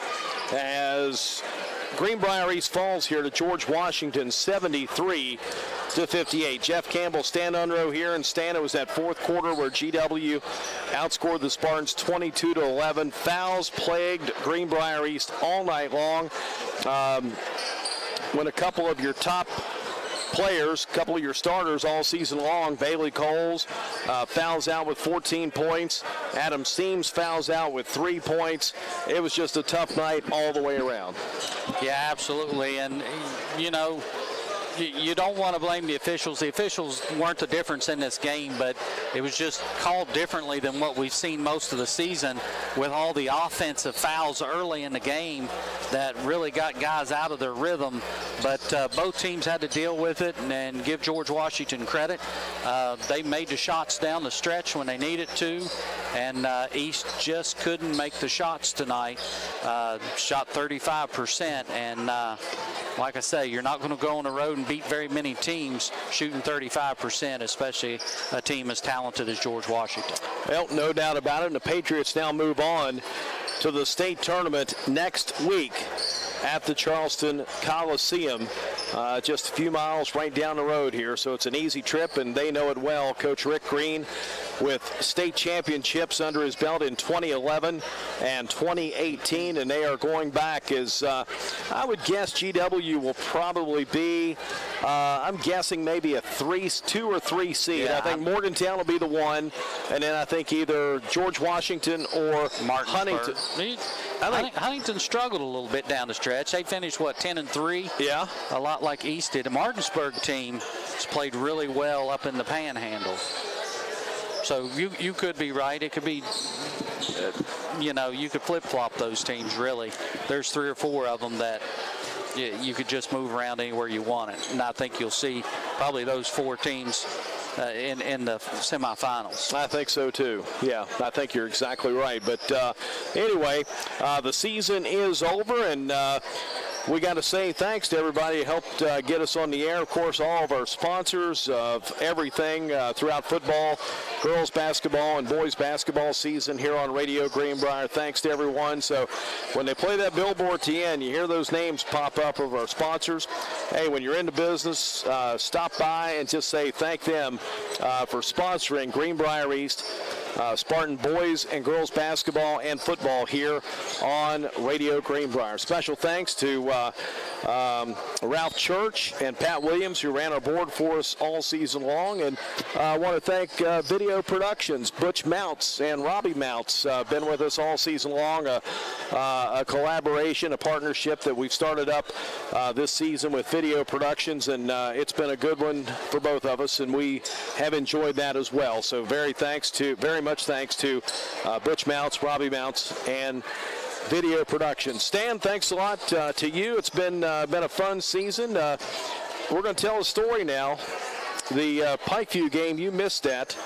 as Greenbrier East falls here to George Washington 73-58. Jeff Campbell, Stan Unruh here, and Stan, it was that fourth quarter where GW outscored the Spartans 22-11. Fouls plagued Greenbrier East all night long. When a couple of your top players, a couple of your starters all season long, Bailey Coles fouls out with 14 points. Adam Seams fouls out with 3 points. It was just a tough night all the way around. Yeah, absolutely. And, you know, you don't want to blame the officials. The officials weren't the difference in this game, but it was just called differently than what we've seen most of the season with all the offensive fouls early in the game that really got guys out of their rhythm. But both teams had to deal with it and give George Washington credit. They made the shots down the stretch when they needed to, and East just couldn't make the shots tonight. Shot 35%, and like I say, you're not going to go on the road and beat very many teams shooting 35%, especially a team as talented as George Washington. Well, no doubt about it. And the Patriots now move on to the state tournament next week at the Charleston Coliseum, just a few miles right down the road here. So it's an easy trip, and they know it well. Coach Rick Green with state championships under his belt in 2011 and 2018, and they are going back as I would guess GW will probably be, I'm guessing maybe a 2 or 3 seed. Yeah, I think Morgantown will be the 1, and then I think either George Washington or Huntington. I think Huntington struggled a little bit down the stretch. They finished, 10-3? Yeah. A lot like East did. The Martinsburg team has played really well up in the Panhandle. So you could be right. It could be, you could flip-flop those teams, really. There's 3 or 4 of them that you could just move around anywhere you want it. And I think you'll see probably those 4 teams in the semifinals. I think so too. Yeah, I think you're exactly right. But anyway, the season is over, and we got to say thanks to everybody who helped get us on the air. Of course, all of our sponsors of everything throughout football, girls basketball, and boys basketball season here on Radio Greenbrier. Thanks to everyone. So when they play that billboard to the end, you hear those names pop up of our sponsors. Hey, when you're in the business, stop by and just say thank them for sponsoring Greenbrier East, Spartan boys and girls basketball and football here on Radio Greenbrier. Special thanks to Ralph Church and Pat Williams, who ran our board for us all season long. And I want to thank Video Productions, Butch Mounts and Robbie Mounts, been with us all season long. A collaboration, a partnership that we've started up this season with Video Productions, and it's been a good one for both of us, and we have enjoyed that as well. So very much thanks to Butch Mounts, Robbie Mounts, and Video Production. Stan, thanks a lot to you. It's been a fun season. We're going to tell a story now. The Pikeview game, you missed that.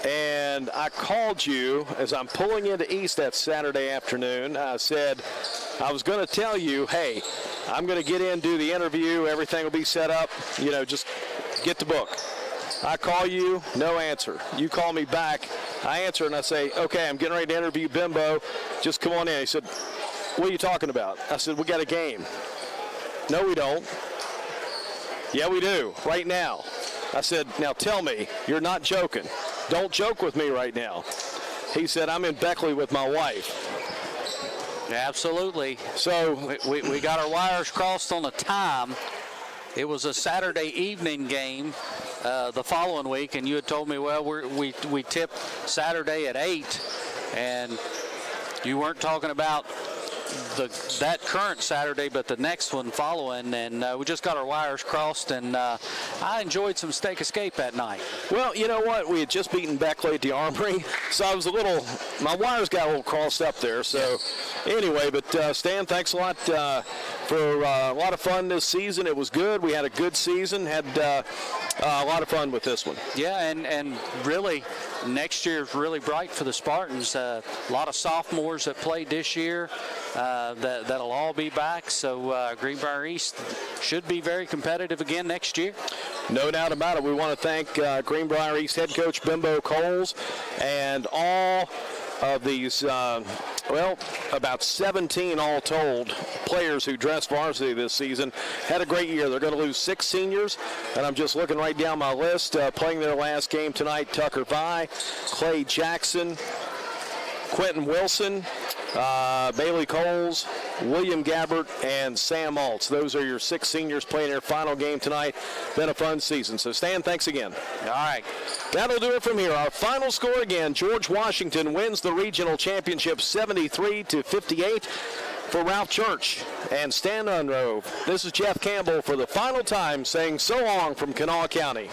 And I called you as I'm pulling into East that Saturday afternoon. I said I was going to tell you, hey, I'm going to get in, do the interview. Everything will be set up. Just get the book. I call you, no answer. You call me back, I answer, and I say, okay, I'm getting ready to interview Bimbo. Just come on in. He said, what are you talking about? I said, we got a game. No, we don't. Yeah, we do, right now. I said, now tell me, you're not joking. Don't joke with me right now. He said, I'm in Beckley with my wife. Absolutely. So we got our wires crossed on a time. It was a Saturday evening game the following week, and you had told me, well, we tipped Saturday at 8, and you weren't talking about that current Saturday, but the next one following, and we just got our wires crossed, and I enjoyed some Steak Escape that night. Well, you know what? We had just beaten Beckley at the Armory, so I was my wires got a little crossed up there. So anyway, but Stan, thanks a lot for a lot of fun this season. It was good. We had a good season, had a lot of fun with this one. Yeah, and really, next year is really bright for the Spartans. A lot of sophomores that played this year. That'll all be back, so Greenbrier East should be very competitive again next year. No doubt about it. We want to thank Greenbrier East head coach Bimbo Coles and all of these, about 17 all told players who dressed varsity this season. Had a great year. They're going to lose 6 seniors, and I'm just looking right down my list. Playing their last game tonight, Tucker Vi, Clay Jackson, Quentin Wilson, Bailey Coles, William Gabbert, and Sam Altz. Those are your 6 seniors playing their final game tonight. Been a fun season. So, Stan, thanks again. All right. That'll do it from here. Our final score again, George Washington wins the regional championship 73-58 for Ralph Church and Stan Unrove. This is Jeff Campbell for the final time saying so long from Kanawha County.